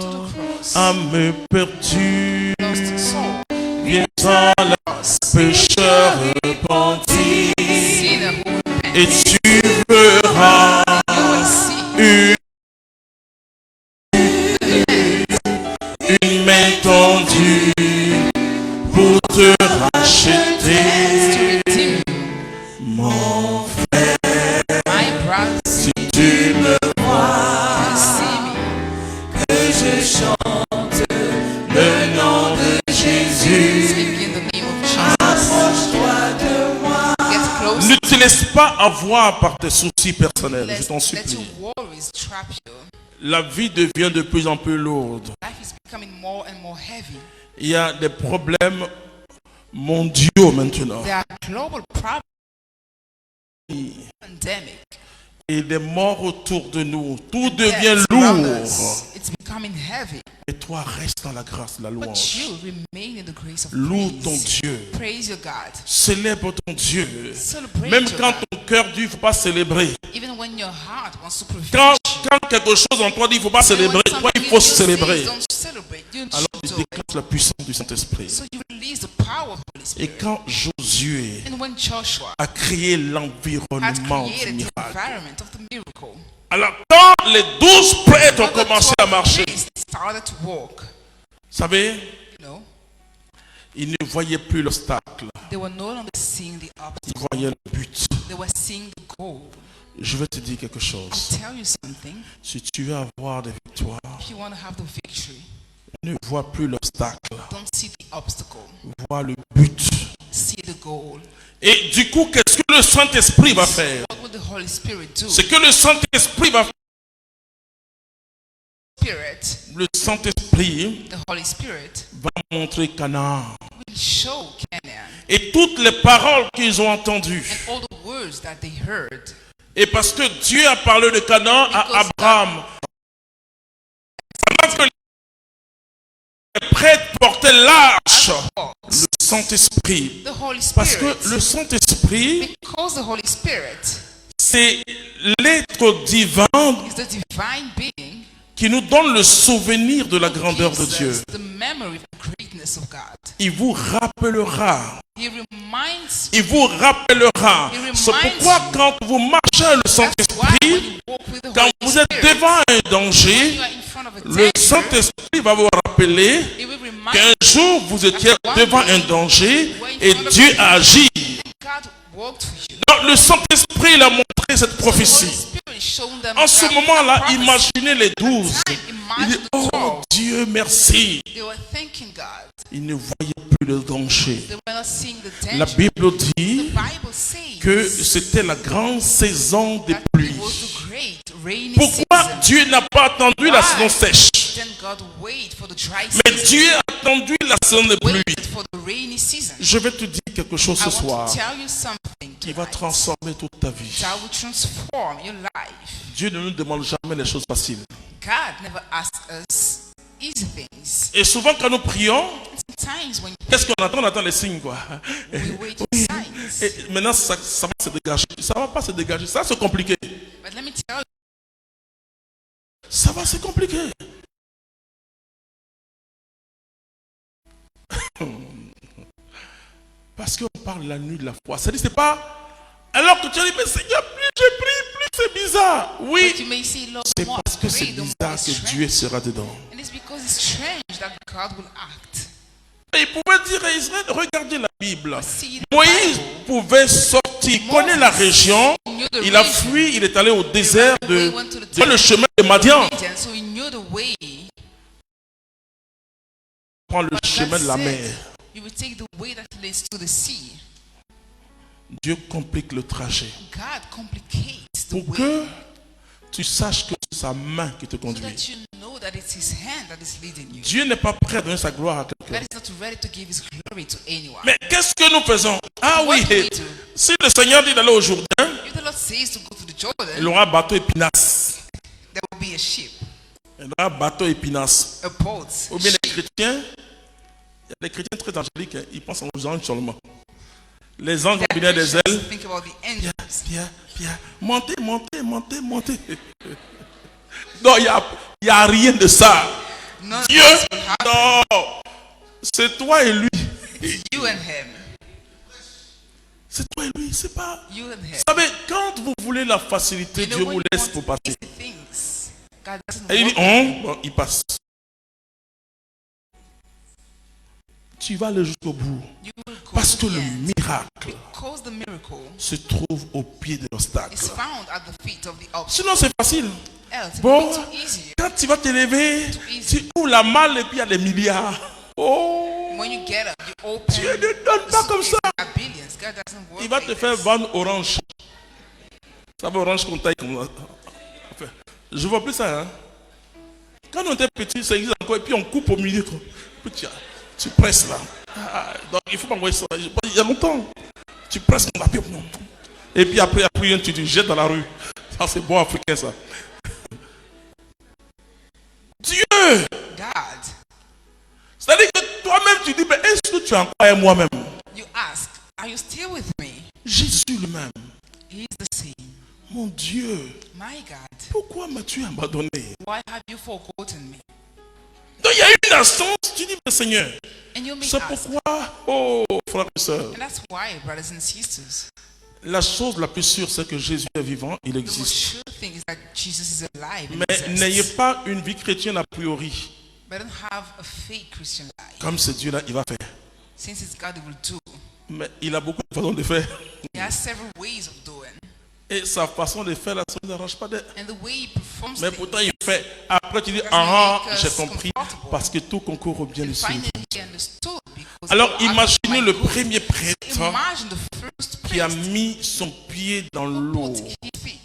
the cross. âme perdue, Lost soul. viens à la Cross. pécheur repenti, Sinner who repents. et tu verras You will see une main tendue pour te to racheter. redeem Mon my brother. si tu me You see me. que je chante le nom de Jésus. Speak in the name of Jesus. Get close. Ne te laisse pas avoir par tes soucis personnels, je t'en Let supplie. your worries trap you. La vie devient de plus en plus lourde. Life is becoming more and more heavy. Il y a des problèmes mondiaux maintenant. There are global problems, pandemic. Et des morts autour de nous. Tout devient deaths around lourd. us. It's becoming heavy. Et toi, reste dans la grâce de la But louange. you remain in the grace of Loue ton praise. Dieu. Praise your God. Célèbre ton Dieu. Celebrate Même your quand God. ton cœur dit, il ne faut pas célébrer. Even when your heart wants to preach. Quand quelque chose en toi dit, il ne faut pas célébrer, toi, il faut célébrer. Don't celebrate. You Alors tu should do it. déclenches la puissance du Saint-Esprit. So you release the power of the Holy Et Spirit. quand Josué And when Joshua a créé had l'environnement du created the miracle, environment of the miracle, alors quand les 12 prêtres ont when the commencé à 12 marcher, priests started to walk, vous savez, you know, ils ne voyaient plus l'obstacle, they were no longer seeing the ils obstacle. voyaient le but. They were seeing the goal. Je vais te dire quelque I'll chose. tell you something. Si tu veux avoir des victoires, If you want to have the victory, ne vois plus l'obstacle, don't see the obstacle. vois le but. See the goal. Et du coup, qu'est-ce que le Saint-Esprit va faire? What will the Holy Spirit do? Ce que le Saint-Esprit va faire, Spirit, le Saint-Esprit the Holy Spirit, va montrer Canaan. will show Canaan Et toutes les paroles qu'ils ont entendues. and all the words that they heard. Et parce que Dieu a parlé de Canaan à Abraham, pendant que les prêtres portaient l'arche, le Saint-Esprit. The Holy Parce Spirit, que le Saint-Esprit, because the Holy Spirit c'est l'être divin is the divine being, qui nous donne le souvenir de la grandeur de gives Dieu. us the memory of the greatness of God. Il vous rappellera. He reminds Il vous rappellera. C'est pourquoi quand vous marchez avec le That's why when Saint-Esprit, you walk with the quand Holy vous êtes Spirit, devant un when danger, you are in front of a le danger, Saint-Esprit va vous rappeler it will remind qu'un jour vous étiez devant un danger et Dieu a agi. God worked for you. Donc le Saint-Esprit il a montré cette So the Holy prophétie. Spirit showed them En ce that moment-là, promise. imaginez les 12. Il dit, Imagine the oh 12. Dieu, merci. They were thanking God. Ils ne voyaient plus le danger. They were not seeing the La danger. Bible The dit Bible says que c'était la grande saison des that pluies. it was the great rainy Pourquoi season. Dieu n'a pas attendu la saison sèche, Then God waited for the dry mais season. Dieu a attendu la saison des pluies? Waited for the rainy season. Je vais te dire quelque chose I ce want soir to tell you something qui va tonight transformer toute ta vie. that will transform your life. Dieu ne nous demande jamais les choses faciles. God never asks us easy things. Et souvent quand nous prions, Sometimes when qu'est-ce qu'on attend? On attend les signes, quoi. we wait for Oui. signs. Et maintenant, ça va se dégager. Ça va pas se dégager. Ça, c'est compliqué. But let me tell you, Ça va se compliquer. Parce qu'on parle la nuit de la foi. C'est-à-dire, c'est pas... Alors que tu as dit, mais Seigneur, plus je prie, plus c'est bizarre. but you Oui, may say, Lord, c'est the more parce que I c'est pray, the more bizarre it's que strange. Dieu sera dedans. And it's because it's strange that God will act. Et il pouvait dire à Israël, regardez la Bible. See, the Moïse Bible, pouvait sortir, il connaît la région, il a fui, il est allé au désert de le chemin de Madian. Midian, so he knew the way. Prend le But chemin de la God mer. said, you will take the way that leads to the sea. Dieu complique le trajet God complicates the pour way que tu saches que c'est sa main qui te so conduit. that you know that it's his hand that is leading you. Dieu n'est pas prêt à donner sa gloire à God quelqu'un. is not ready to give his glory to anyone. Mais qu'est-ce que nous faisons? Ah oui, What do we do? si le Seigneur dit d'aller au Jourdain, If the Lord says to go to the il Jordan, aura un bateau épinasse. there will be a ship, Il aura un bateau épinasse. a boat. Ou bien les chrétiens, il y a des chrétiens très angéliques, hein, ils pensent aux anges seulement. Les anges ont bien des ailes. Think about the angels. Pierre, montez, montez, montez, montez. Non, il n'y a rien de ça. None of Dieu, this will happen. non. C'est toi et lui. You and him. C'est toi et lui, c'est pas... You and him. Vous savez, quand vous voulez la facilité, You know, Dieu when vous you laisse want pour passer. easy things, God doesn't Et il dit, work. bon, il passe. Tu vas aller jusqu'au bout. You will go Parce to que the le end. miracle Because the miracle se trouve au pied de l'obstacle. is found at the feet of the obstacle. Sinon, c'est facile. Else, it Bon, will be too easy. quand tu vas te lever, easy. tu ouvres la malle et puis il y a des milliards. Oh, When you get up, you open. Dieu ne donne the pas comme suitcase, ça. there are billions. God doesn't work Il va like te faire this. vendre orange. Ça va orange qu'on taille comme ça. Enfin, je vois plus ça. Hein? Quand on était petit, ça existe encore. Et puis on coupe au milieu. Quoi. Puis tu presses là. Ah, donc il faut m'envoyer ça. Il y a longtemps. Tu presses mon papier. Et puis après tu jettes dans la rue. Ça c'est bon africain ça. Dieu! God, C'est-à-dire que toi-même tu dis, mais est-ce que tu es encore avec moi-même? you ask, are you still with me? Jésus lui-même. He is the same. Mon Dieu, My God, pourquoi m'as-tu abandonné? why have you forgotten me? Donc il y a une instance, tu dis, mais Seigneur, And you may c'est ask, pourquoi, oh frères et sœurs, and that's why, brothers and sisters, la chose la plus sûre, c'est que Jésus est vivant, il the most existe. sure thing is that Jesus is alive and Mais n'ayez exists. pas une vie chrétienne a priori. But don't have a fake Christian life. Comme c'est Dieu là, il va faire. Since it's God, He will do. Mais il a beaucoup de façons de faire. He has several ways of doing. Et sa façon de faire, là, ça ne n'arrange pas d'être. And the way He performs Mais things, pourtant, il fait. Après, tu dis, doesn't ah, make us j'ai compris. comfortable. Parce que tout concourt au bien de and ceux. finally He understood because Alors, God acted for imaginez my le good. premier prêtre Imagine the first qui a priest mis son pied dans who l'eau put his feet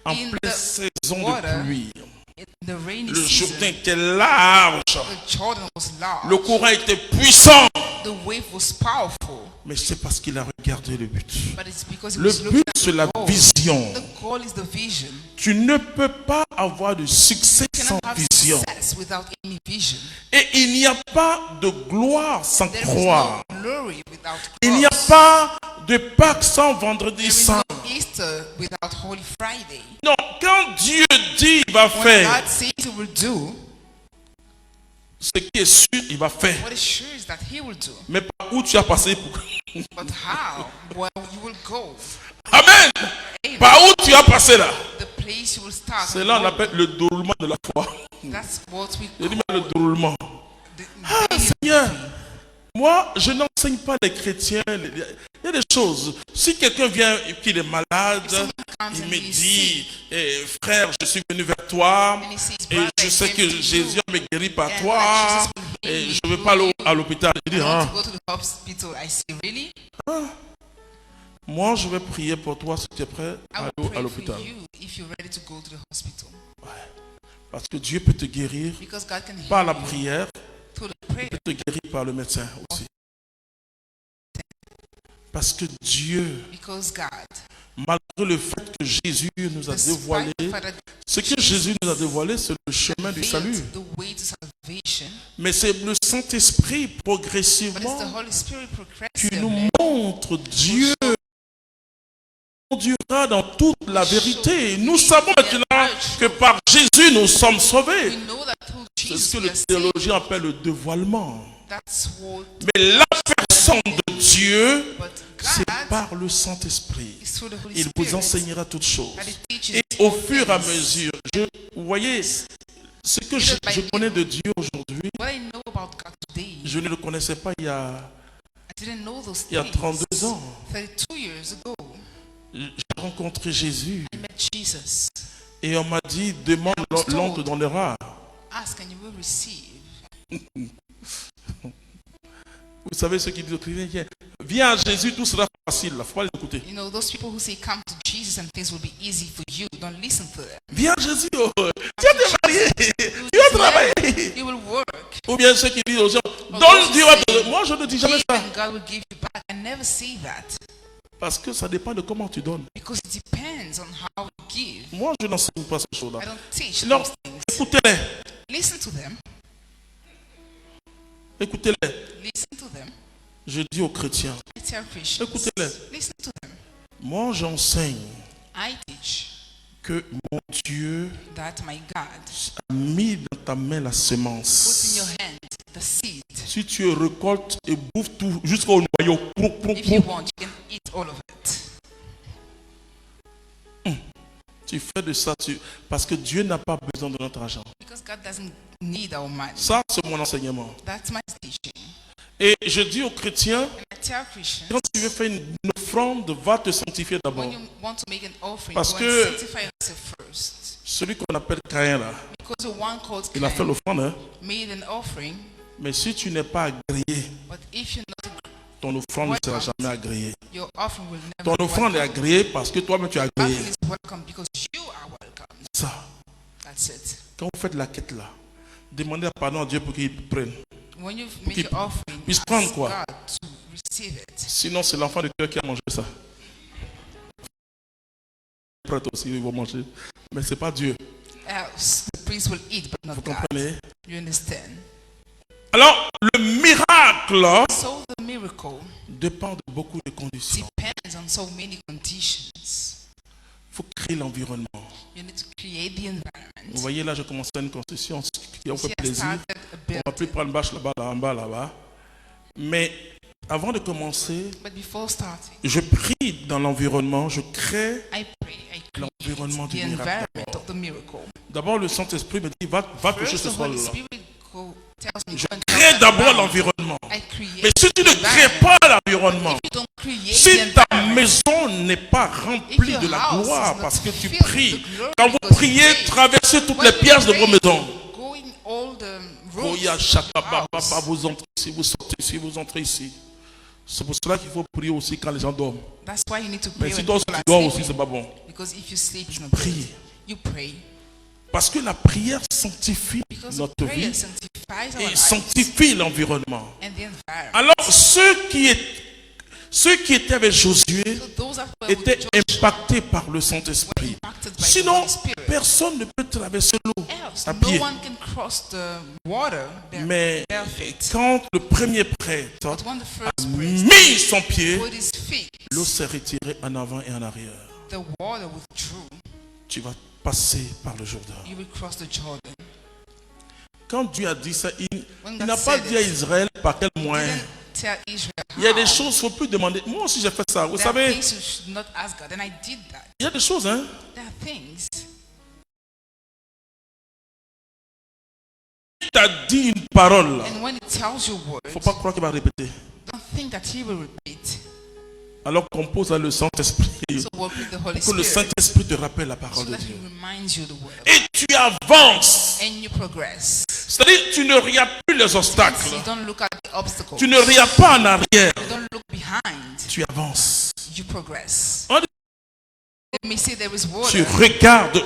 en in pleine the saison water de pluie. the rainy Le season, Jourdain était large. the Jordan was large. Le courant était puissant. The wave was powerful. Mais c'est parce qu'il a regardé le but. But it's because he Le was looking but, at c'est the la goal. vision. The goal is the vision. Tu ne peux pas avoir de succès You sans cannot have vision. success without any vision. Et il n'y a pas de gloire sans There croix. is no glory without Il n'y a cross. pas de Pâques sans vendredi There is saint. no Easter without Holy Friday. Non, quand Dieu dit il va When faire, God says he will do, ce qui est sûr, il va faire. what is sure is that he will do. Mais par où tu as passé pour... But how? Well, you will go. Amen. Amen. Par où tu as passé là? The place you will start. C'est là qu'on appelle le déroulement de la foi. That's what we Je call dis même le déroulement. the Ah, daily Seigneur, routine. moi, je n'enseigne pas les chrétiens. Il y a des choses. Si quelqu'un vient et qu'il est malade, il me dit, frère, je suis venu vers toi et je sais que Jésus me guérit par toi et je ne veux pas aller à l'hôpital. Je I dis, want to go to the hospital. I say, really? moi, je vais prier pour toi si tu es prêt I à will aller à pray for l'hôpital. you if you're ready to go to the hospital. Parce que Dieu peut te guérir Because God can par heal la you prière, through the prayer. peut te guérir par le médecin aussi. Parce que Dieu, Because God, malgré le fait que Jésus nous a dévoilé, despite the fact that ce que Jésus nous a dévoilé, c'est le chemin du salut. revealed the way to salvation, Mais c'est le Saint-Esprit but it's progressivement the Holy Spirit qui nous progressively montre Dieu conduira dans toute la vérité. Nous savons maintenant que par Jésus nous sommes we sauvés. know that through C'est Jesus ce que we le are saved. théologien appelle le dévoilement. That's what. Mais la personne de Dieu, But c'est God par le Saint-Esprit. is through the Holy Il vous Spirit. enseignera toutes choses. And it teaches Et all au fur et à things. mesure, vous voyez, ce que je connais de Dieu aujourd'hui, What I know about God today, je ne le connaissais pas il y a I didn't know those Il y a things. 32 ans. 32 years ago, J'ai rencontré Jésus I met Jesus. et on m'a dit, demande, l'on te donnera. Ask and you will receive. Vous savez ce qu'ils disent aux chrétiens, viens à Jésus, tout sera facile. Il ne faut pas les écouter. You know, those people who say, come to Jesus and things will be easy for you, don't listen to them. Viens à Jésus, oh, tu vas te marier, tu vas travailler. You will work. Ou bien ceux qui disent aux gens, donne Dieu va te... Moi, je ne dis jamais Give ça. and God will give you back. I never say that Parce que ça dépend de comment tu donnes. because it depends on how you give. Moi, je n'enseigne pas ces choses-là. I don't teach Non, those things. écoutez-les. Listen to them. Écoutez-les. Listen to them. Je dis aux chrétiens, I tell Christians. écoutez-les. Listen to them. Moi, j'enseigne I teach que mon Dieu that my God a mis dans ta main la put in semence. your hand the seed. Si tu récoltes et bouffes tout jusqu'au noyau, If you want, you can eat all of it. tu fais de ça, parce que Dieu n'a pas besoin de notre argent. Because God doesn't need our money. Ça, c'est mon enseignement. That's my teaching. Et je dis aux chrétiens, And I tell Christians, quand tu veux faire une offrande, va te sanctifier d'abord. when you want to make an offering, Parce go que- and sanctify yourself first. Celui qu'on appelle Caïn là, Because the one called il a fait Cain l'offrande, hein. made an offering, Mais si tu n'es pas agréé, but if you're not, ton offrande ne sera jamais agréée. your offering will never Ton be offrande est welcome. agréée parce que toi-même tu es agréé. Offering is welcome because you are welcome. Ça, That's it. quand vous faites la quête là, demandez pardon à Dieu pour qu'il prenne. When you make your offering, puisse ask prendre quoi? God to receive it. Sinon, c'est l'enfant de cœur qui a mangé ça. Prêt aussi, il va manger. Mais c'est pas Dieu. Else, the priest will eat, but not Vous God. comprenez? You understand? Alors, le miracle So the miracle dépend de beaucoup de conditions. depends on so many conditions. Il faut créer l'environnement. You need to create the Vous environment. voyez, là, j'ai commencé une construction qui a See, fait I plaisir. started a On va plus building, prendre bâche là-bas, là, en bas, là-bas. Mais avant de commencer, but before starting, je prie dans l'environnement, je crée. I pray, I create L'environnement du the miracle. environment of the miracle. D'abord, le Saint-Esprit me dit, va toucher First, ce the Holy sol-là. Spirit tells me Je go and crée touch d'abord that ground. l'environnement. I create Mais si tu ne the crées environment. pas l'environnement, If you don't create si the ta environment, maison n'est pas remplie your de la house gloire is not parce que tu filled with pries, the glory quand vous because you priez, pray, traversez toutes when les you pièces de vos pray, maisons. go in all the rooms Koya of shaka your ba ba house. ba, vous entrez ici, vous sortez ici, vous entrez ici. C'est pour cela qu'il faut prier aussi quand les gens dorment. That's why you need to Mais pray si when toi aussi people tu are dors aussi, sleeping. c'est pas bon. Because if you sleep, it's not Prie. good. You pray. Parce que la prière sanctifie Because notre prayer vie sanctifies our et lives sanctifie l'environnement. and the environment. Alors ceux qui étaient avec Josué So those that were étaient with Joshua impactés par le were Saint-Esprit. impacted by the Sinon, Holy Spirit. personne ne peut traverser l'eau Else, à no pied. one can cross the water Mais barefoot. quand le premier prêtre But when the a first priest mis son pied, put his feet, l'eau s'est retirée en avant et en arrière. the water withdrew. Tu vas passer par le Jourdain. You will cross the Jordan. Quand Dieu a dit ça, il When n'a God pas said dit à it, Israël par quel he moyen. didn't tell Israel Il y a des how. choses qu'il ne faut plus demander. Moi aussi j'ai fait ça. Vous There are savez, things you should not ask God, and I did that. il y a des choses, hein. There are things. Il t'a dit une parole. And when He tells you Il ne words, faut pas croire qu'il va répéter. don't think that He will repeat. Alors compose à le Saint-Esprit. So work with the Holy Pour que le Spirit Saint-Esprit te rappelle la so parole de that Dieu. He reminds you the word. Et tu avances. And you progress. C'est-à-dire tu ne regardes plus les obstacles. You don't look at the obstacles. Tu ne regardes pas en arrière. You don't look behind. Tu avances. You progress. On- They may say there is Tu water, regardes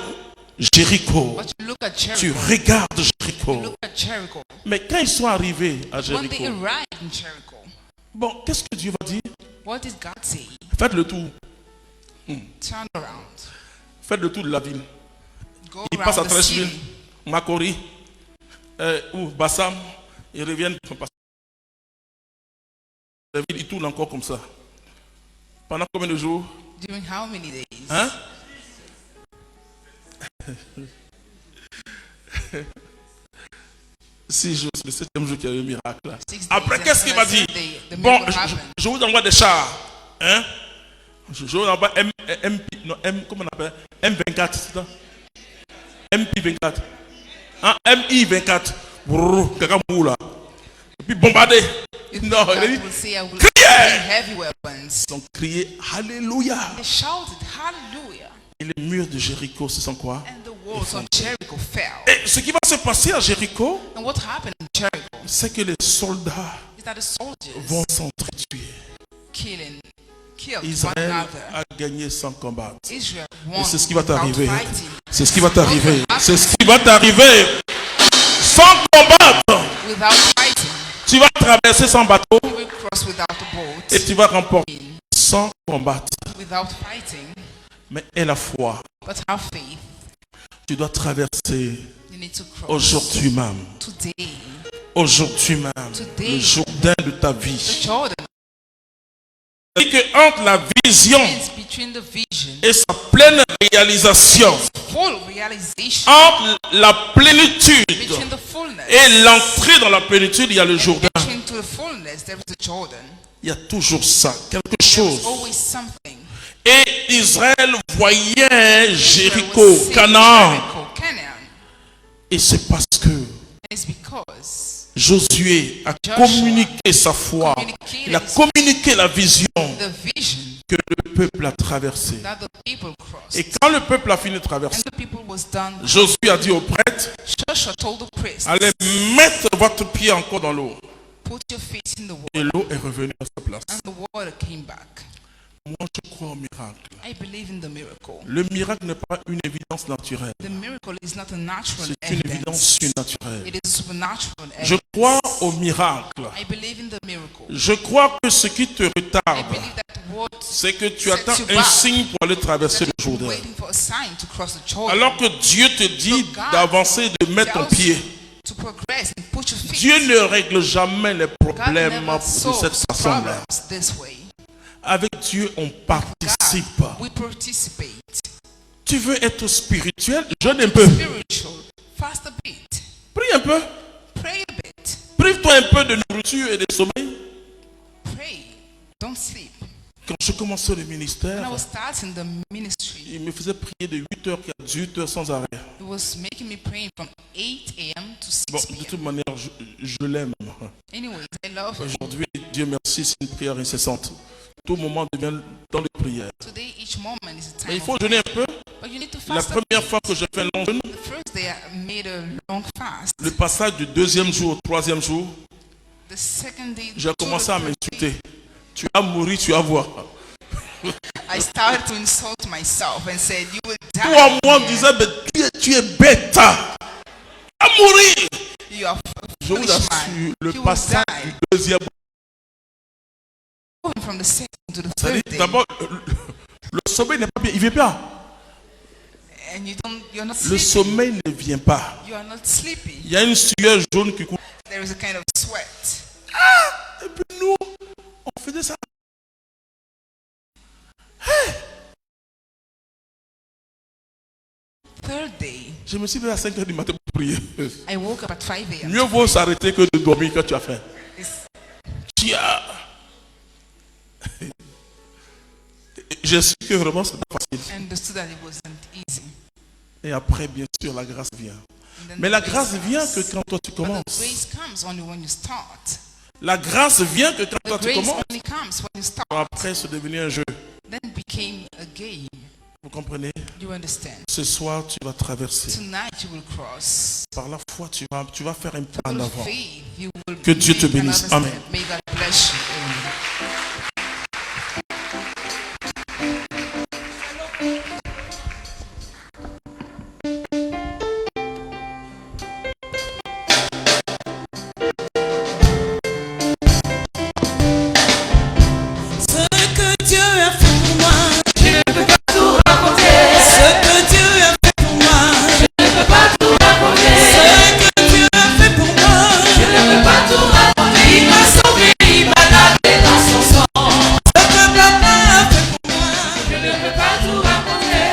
Jéricho. but you look at Tu Jericho. regardes You Jéricho. look at Jericho. Mais quand ils sont arrivés à When they Jéricho, arrived in Jericho, bon, qu'est-ce que Dieu va dire? what did God say? Faites le tour. Turn around. Faites le tour de la ville. Go Ils passent à around the Trècheville, city. Makori, ou Bassam. Ils reviennent. La ville, ils tournent encore comme ça. Pendant combien de jours? During how many days? Hein? Six jours, c'est le septième jour qu'il y a eu un miracle. Là. 6 days. Après, And qu'est-ce on qu'il the m'a dit? seventh day, the Bon, miracle happened. je vous envoie des chars. Hein? Je vous envoie comment on appelle? M24, c'est ça? MP24. Hein? MI24. Brrr, Kakamou là. Et puis bombarder. You Non, think il a God dit, will say, I will criez! bring heavy weapons. ils ont crié Alléluia. They shouted, Hallelujah. Et les murs de Jéricho se sont quoi? And the walls of Jericho fell. Et ce qui va se passer à Jéricho, And what happened in Jericho c'est que les soldats is that the soldiers vont s'entretuer. killed one Israël another. a gagné sans combattre. Israel Et won c'est ce qui va without t'arriver. fighting. C'est ce qui va t'arriver. C'est ce qui va t'arriver. Sans combattre. Without fighting, Tu vas traverser sans bateau you will cross without a boat. et tu vas remporter sans combattre. Without fighting, Mais aie la foi. but have faith. Tu dois traverser You need to cross aujourd'hui même. today. Aujourd'hui même. Today. Le Jourdain de ta The vie. Jordan Et que entre la vision is between the vision, et sa pleine réalisation, full realization, entre la plénitude between the fullness, et l'entrée dans la plénitude, il y a le Jourdain. between to the fullness, there is the Jordan. Il y a toujours ça, quelque There is chose. always something. Et Israël voyait There was Jéricho, seeing Canaan. Jericho, Canaan. Et c'est parce que And it's because Josué a Joshua communiqué sa foi, il a communiqué la vision the vision que le peuple a traversé. that the people crossed. Et quand le peuple a fini de traverser, And the people was done. Josué a dit aux prêtres, Joshua told the priests, allez mettre votre pied encore dans l'eau. put your feet in the water. Et l'eau est revenue à sa place. And the water came back. Moi, je crois au miracle. I believe in the miracle. Le miracle n'est pas une évidence naturelle. The miracle is not a natural C'est une évidence evidence. surnaturelle. It is supernatural Je evidence. crois au miracle. I believe in the miracle. Je crois que ce qui te I retarde, believe that what c'est que tu attends sets you un back, signe pour aller traverser le that you're Jourdain. waiting for a sign to cross the Jordan. Alors que Dieu te dit d'avancer, de mettre ton pied. To progress and put your feet. Dieu ne règle jamais les God problèmes never de solves cette façon-là. problems this way. Avec Dieu, on participe. God, we participate. Tu veux être spirituel? Jeûne un peu. Spiritual, fast a bit. Prie un peu. Pray a bit. Prive-toi un peu de nourriture et de sommeil. Pray. Don't sleep. Quand je commençais le When I ministère, was starting the ministry, il me faisait prier de 8h à 18h sans arrêt. it was making me praying from 8 a.m. to 6 Bon, de p.m. toute manière, je l'aime. Anyways, I love it. Aujourd'hui, Dieu merci, c'est une prière incessante. Tout moment devient dans les prières. Today, each moment is a Mais il time faut of jeûner un prayer. peu. But you need to La fast a première bit. fois que j'ai fait un long jeûne, The first day I made a long fast. le passage du deuxième jour au troisième jour, The second day, j'ai to commencé the à third m'insulter. Tu as mouru, tu vas voir. day, I started to insult myself and said, "You will die." Toi, moi, on me here." disait, mais tu tu es bête, à mourir. You are Je vous foolish assure, man. le You will passage die. du deuxième. Going from the second to the C'est-à-dire, third day. d'abord, le sommeil n'est pas bien, il ne vient pas. And you're not Le sleepy. sommeil ne vient pas. You are not sleepy. Il y a une sueur jaune qui coule. There is a kind of sweat. Et puis nous, on faisait ça. Third day, Je me suis levé à 5h du matin pour prier. I woke up at 5 a.m. Mieux vaut s'arrêter que de dormir quand tu as faim. It's- Tu as... J'ai su que vraiment c'est pas facile. I understood that it wasn't easy. Et après, bien sûr, la grâce vient. And then Mais the la grace grâce vient que comes. quand toi tu But the commences. grace comes only when you start. La grâce vient que quand The toi tu grace commences. only comes when you start. Après, c'est devenu un jeu. Then it became a game. Vous comprenez? You understand? Ce soir, tu vas traverser. Tonight you will cross. Par la foi, tu vas faire un pas en Full of avant. faith, you will Que Dieu te make bénisse. another Amen. step. May God bless you. Amen. Ce que Dieu a fait pour moi, je ne peux pas tout raconter. Ce que Dieu a fait pour moi, je ne peux pas tout raconter. Ce que Dieu a fait pour moi, je ne peux pas tout raconter. Il m'a sauvé, il m'a lavé dans son sang. Ce que papa a fait pour moi, je ne peux pas tout raconter.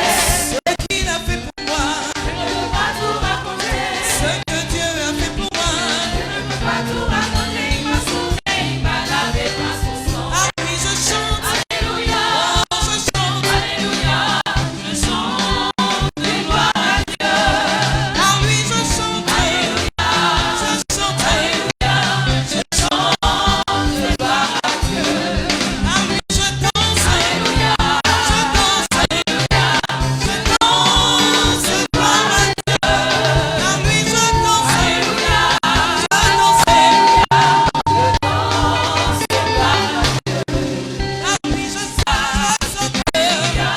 Ce qu'il a fait pour moi, je ne peux pas tout raconter. Ce que Dieu a fait pour moi, je ne peux pas tout raconter. Il m'a sauvé, il m'a lavé dans son sang. Ah oui, je chante. Alléluia. Oh, je chante. Alléluia. Je chante des gloires à Dieu. Ah oui, je chante. Alléluia. Je chante. Alléluia. Je chante des gloires à Dieu. Ah oui, je danse. Alléluia. Je danse. Alléluia. Je danse des gloires à Dieu. Ah oui, je danse. Alléluia. Je danse. Alléluia. Je danse des gloires à Dieu. Ah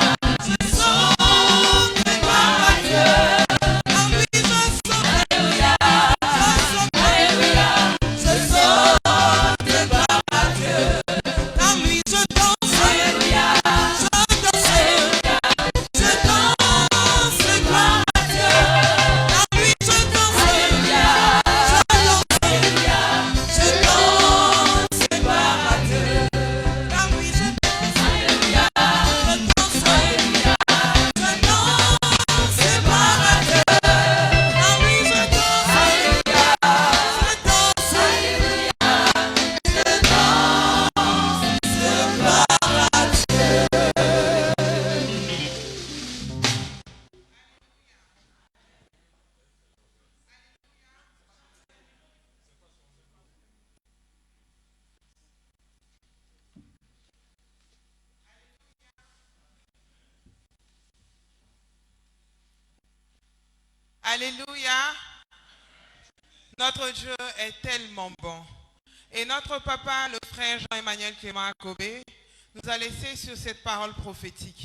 oui, je saute. Alléluia. Je saute des gloires à Dieu. Ah oui, je saute. Alléluia. Je saute. Alléluia. Je saute des gloires à Dieu. Ah oui, je danse. Alléluia. Je danse. Alléluia. Je danse des gloires à Dieu. Ah oui, je danse. Alléluia. Je danse. Alléluia. Je danse des gloires à Dieu. Ah oui, je danse. Alléluia. Je danse. Alléluia. Je danse des gloires à Dieu. Ah oui, je danse. Alléluia. Je danse. Alléluia. Je danse des gloires à Dieu. Alléluia. Notre Dieu est tellement bon. Et notre papa, le frère Jean-Emmanuel Clément Akobé, nous a laissé sur cette parole prophétique.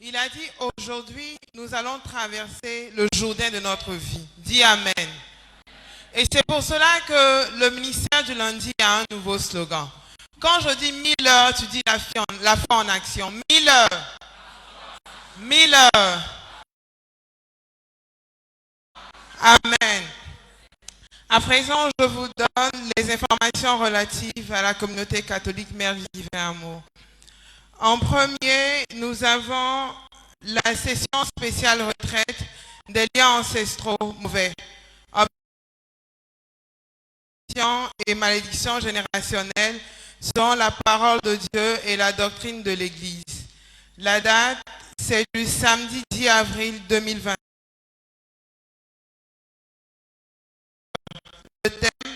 Il a dit, aujourd'hui, nous allons traverser le Jourdain de notre vie. Dis Amen. Et c'est pour cela que le ministère du lundi a un nouveau slogan. Quand je dis 1000 heures, tu dis la foi en action. 1000 heures. 1000 heures. Amen. À présent, je vous donne les informations relatives à la communauté catholique Mère du Divin Amour. En premier, nous avons la session spéciale retraite des liens ancestraux mauvais. Obsession et malédiction générationnelle sont la parole de Dieu et la doctrine de l'Église. La date, c'est du samedi 10 avril 2020. Le thème,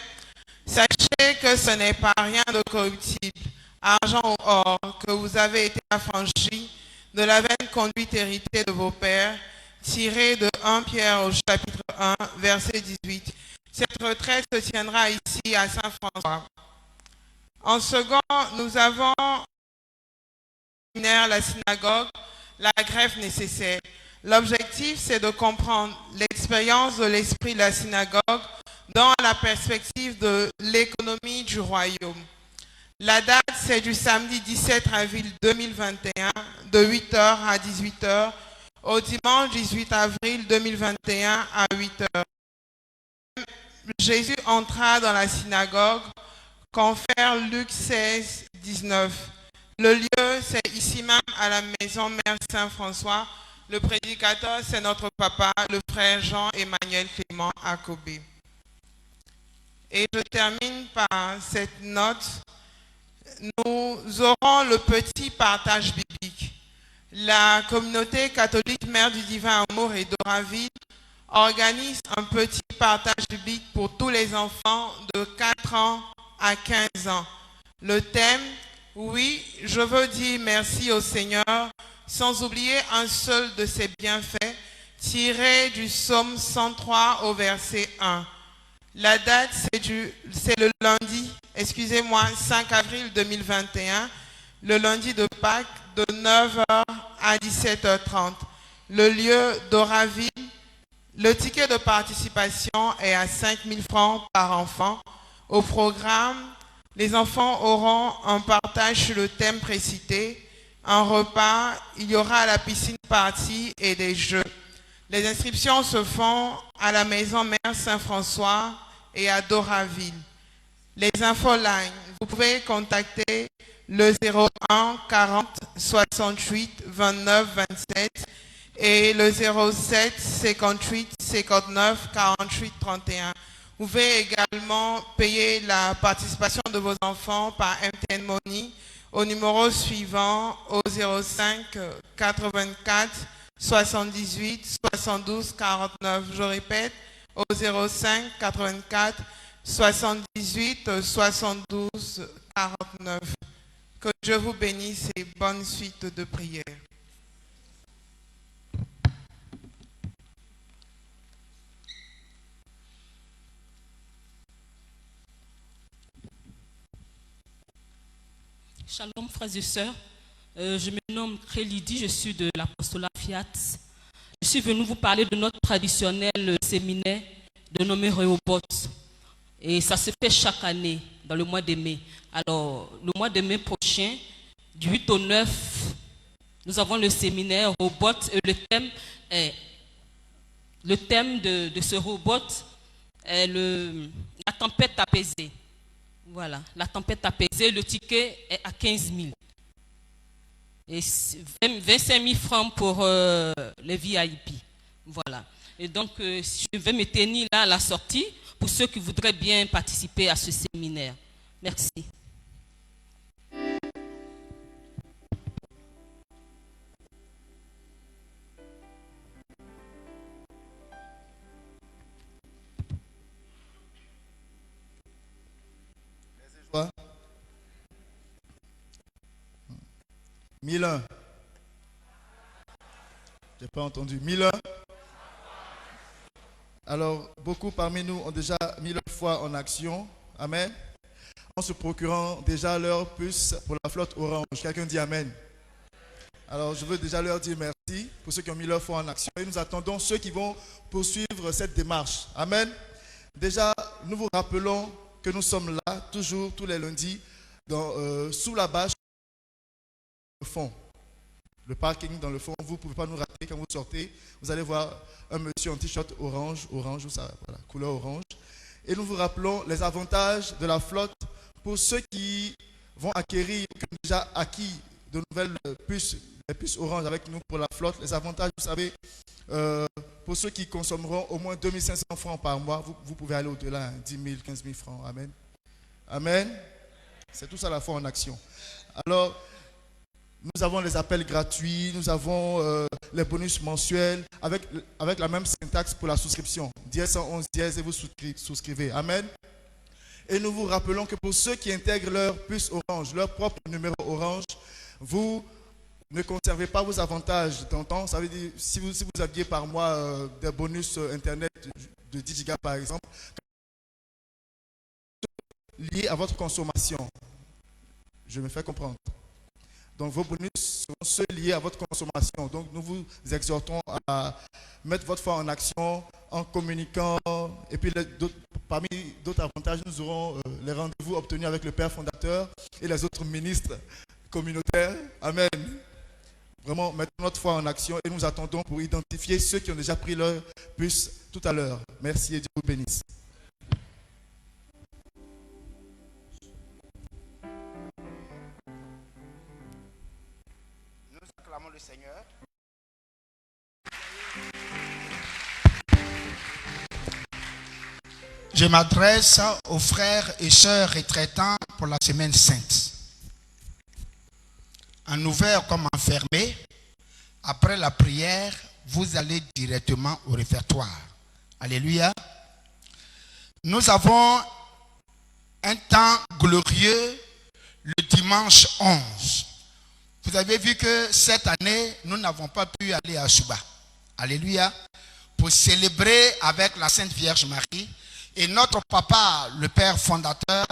sachez que ce n'est pas rien de corruptible, argent ou or, que vous avez été affranchis de la vaine conduite héritée de vos pères, tirée de 1 Pierre au chapitre 1, verset 18. Cette retraite se tiendra ici à Saint-François. En second, nous avons la synagogue, la greffe nécessaire. L'objectif, c'est de comprendre les expérience de l'esprit de la synagogue dans la perspective de l'économie du royaume. La date, c'est du samedi 17 avril 2021, de 8h à 18h, au dimanche 18 avril 2021 à 8h. Jésus entra dans la synagogue, confère Luc 16, 19. Le lieu, c'est ici même à la maison Mère Saint-François. Le prédicateur, c'est notre papa, le frère Jean-Emmanuel Clément Akobé. Et je termine par cette note. Nous aurons le petit partage biblique. La communauté catholique Mère du Divin Amour et Doraville organise un petit partage biblique pour tous les enfants de 4 ans à 15 ans. Le thème, oui, je veux dire merci au Seigneur, sans oublier un seul de ses bienfaits, tiré du psaume 103 au verset 1. La date, c'est le lundi, 5 avril 2021, le lundi de Pâques, de 9h à 17h30. Le lieu, Doraville. Le ticket de participation est à 5 000 francs par enfant. Au programme, les enfants auront un partage sur le thème précité, un repas, il y aura la piscine party et des jeux. Les inscriptions se font à la maison Mère Saint-François et à Doraville. Les infoline, vous pouvez contacter le 01 40 68 29 27 et le 07 58 59 48 31. Vous pouvez également payer la participation de vos enfants par MTN Money au numéro suivant au 05 84 78 72 49. Je répète, au 05 84 78 72 49. Que Dieu vous bénisse et bonne suite de prière. Shalom frères et sœurs, je me nomme Krélidi, je suis de l'apostolat Fiat. Je suis venu vous parler de notre traditionnel séminaire dénommé Rehoboth. Et ça se fait chaque année, dans le mois de mai. Alors, le mois de mai prochain, du 8 au 9, nous avons le séminaire Rehoboth et le thème de ce Rehoboth est la tempête apaisée. Voilà, la tempête apaisée, le ticket est à 15 000. Et 25 000 francs pour les VIP. Voilà. Et donc, je vais me tenir là à la sortie pour ceux qui voudraient bien participer à ce séminaire. Merci. Quoi? 1001. J'ai pas entendu. 1001. Alors, beaucoup parmi nous ont déjà mis leur foi en action. Amen. En se procurant déjà leur puce pour la flotte orange. Quelqu'un dit Amen. Alors, je veux déjà leur dire merci pour ceux qui ont mis leur foi en action. Et nous attendons ceux qui vont poursuivre cette démarche. Amen. Déjà, nous vous rappelons que nous sommes là, toujours, tous les lundis, sous la bâche, le fond. Le parking dans le fond, vous ne pouvez pas nous rater quand vous sortez. Vous allez voir un monsieur en t-shirt orange, ou ça, voilà, couleur orange. Et nous vous rappelons les avantages de la flotte pour ceux qui vont acquérir, qui ont déjà acquis de nouvelles puces, les puces orange avec nous pour la flotte. Les avantages, vous savez, pour ceux qui consommeront au moins 2500 francs par mois, vous pouvez aller au-delà, 10 000, 15 000 francs. Amen. Amen. C'est tout ça la foi en action. Alors, nous avons les appels gratuits, nous avons les bonus mensuels avec la même syntaxe pour la souscription. 1011 10 et vous souscrivez. Amen. Et nous vous rappelons que pour ceux qui intègrent leur puce orange, leur propre numéro orange, vous ne conservez pas vos avantages d'antan. Ça veut dire, si vous aviez par mois des bonus internet de 10 gigas par exemple, liés à votre consommation. Je me fais comprendre. Donc vos bonus seront ceux liés à votre consommation. Donc nous vous exhortons à mettre votre foi en action en communiquant. Et puis parmi d'autres avantages, nous aurons les rendez-vous obtenus avec le Père fondateur et les autres ministres communautaires. Amen. Vraiment, mettons notre foi en action et nous attendons pour identifier ceux qui ont déjà pris leur puce tout à l'heure. Merci et Dieu vous bénisse. Nous acclamons le Seigneur. Je m'adresse aux frères et sœurs retraitants pour la semaine sainte. En ouvert comme enfermé, après la prière, vous allez directement au réfectoire. Alléluia. Nous avons un temps glorieux le dimanche 11. Vous avez vu que cette année, nous n'avons pas pu aller à Souba. Alléluia. Pour célébrer avec la Sainte Vierge Marie. Et notre papa, le Père fondateur,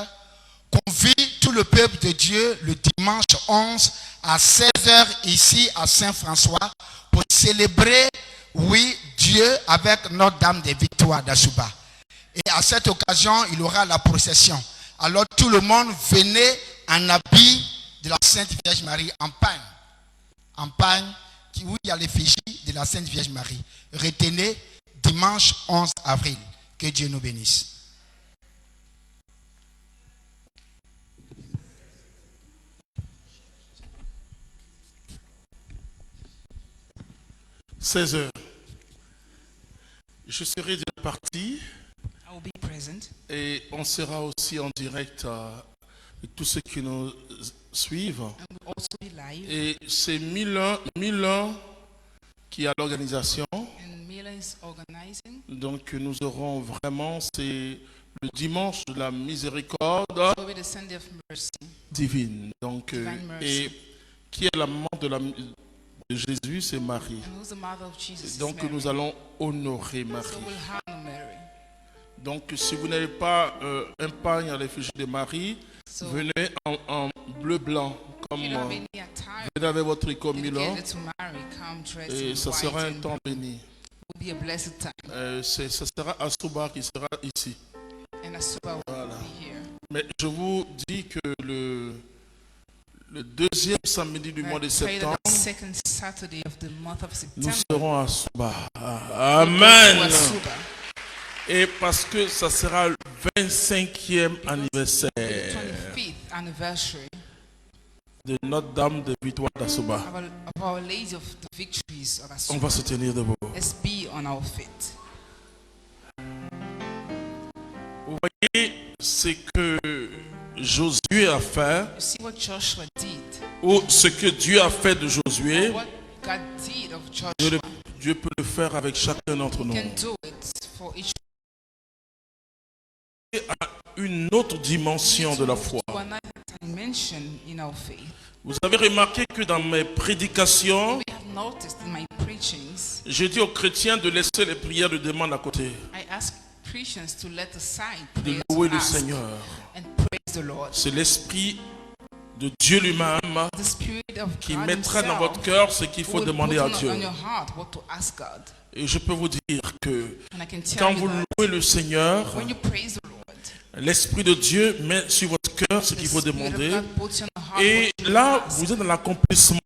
convie tout le peuple de Dieu le dimanche 11 à 16h ici à Saint-François pour célébrer, oui, Dieu avec Notre-Dame des Victoires d'Asuba. Et à cette occasion, il y aura la procession. Alors tout le monde venait en habit de la Sainte Vierge Marie en pagne. En pagne, où il y a l'effigie de la Sainte Vierge Marie. Retenez, dimanche 11 avril. Que Dieu nous bénisse. « 16h. Je serai déjà parti. I will be present. Et on sera aussi en direct avec tous ceux qui nous suivent. And we'll also be live. Et c'est Milan qui a l'organisation. And Milan is organizing. Donc nous aurons vraiment, c'est le dimanche de la miséricorde It will be the Sunday of mercy. divine. Donc, Divine mercy. et qui est la maman de Jésus, c'est Marie. And who's the mother of Jesus? Donc is Mary. nous allons honorer Marie. So we'll honor Mary. Donc si vous n'avez pas un pagne à l'effigie de Marie, So venez en bleu-blanc, comme if you don't have any attire venez avec votre tricot Milan, dedicated to Mary, come dressed et in ça white sera un and temps béni. will be a blessed time. Ça sera Asuba qui sera ici. And Asuba will Voilà. be here. Mais je vous dis que le deuxième samedi du And mois de I pray that septembre, the second Saturday of the month of nous September serons à Asuba. we'll go Amen. to Asuba. Et parce que ça sera le 25e The anniversaire 25th anniversary de Notre-Dame de Victoire d'Asuba. of Our Lady of the Victories of On Asuba. va se tenir debout. Let's be on our feet. Vous voyez ce que Josué a fait, You see what Joshua did, ou ce que Dieu a fait de Josué, what God did of Dieu, Joshua. Dieu peut le faire avec chacun d'entre He nous. can do it for each À une autre dimension de la foi. to another dimension in our faith. Vous avez remarqué que dans mes prédications, We have noticed in my preachings, j'ai dit aux chrétiens de laisser les prières de demande à côté, I ask Christians to let aside de prayer louer to le ask Seigneur. and praise the Lord. C'est l'Esprit de Dieu lui-même The Spirit of qui God mettra dans himself votre cœur ce qu'il faut will demander put à on Dieu. your heart what to ask God. Et je peux vous dire que And I can tell quand you vous that louez le Seigneur, when you praise the Lord, l'Esprit de Dieu met sur votre cœur ce the qu'il faut Spirit of demander. God puts on your heart Et what you là, ask. vous êtes dans l'accomplissement.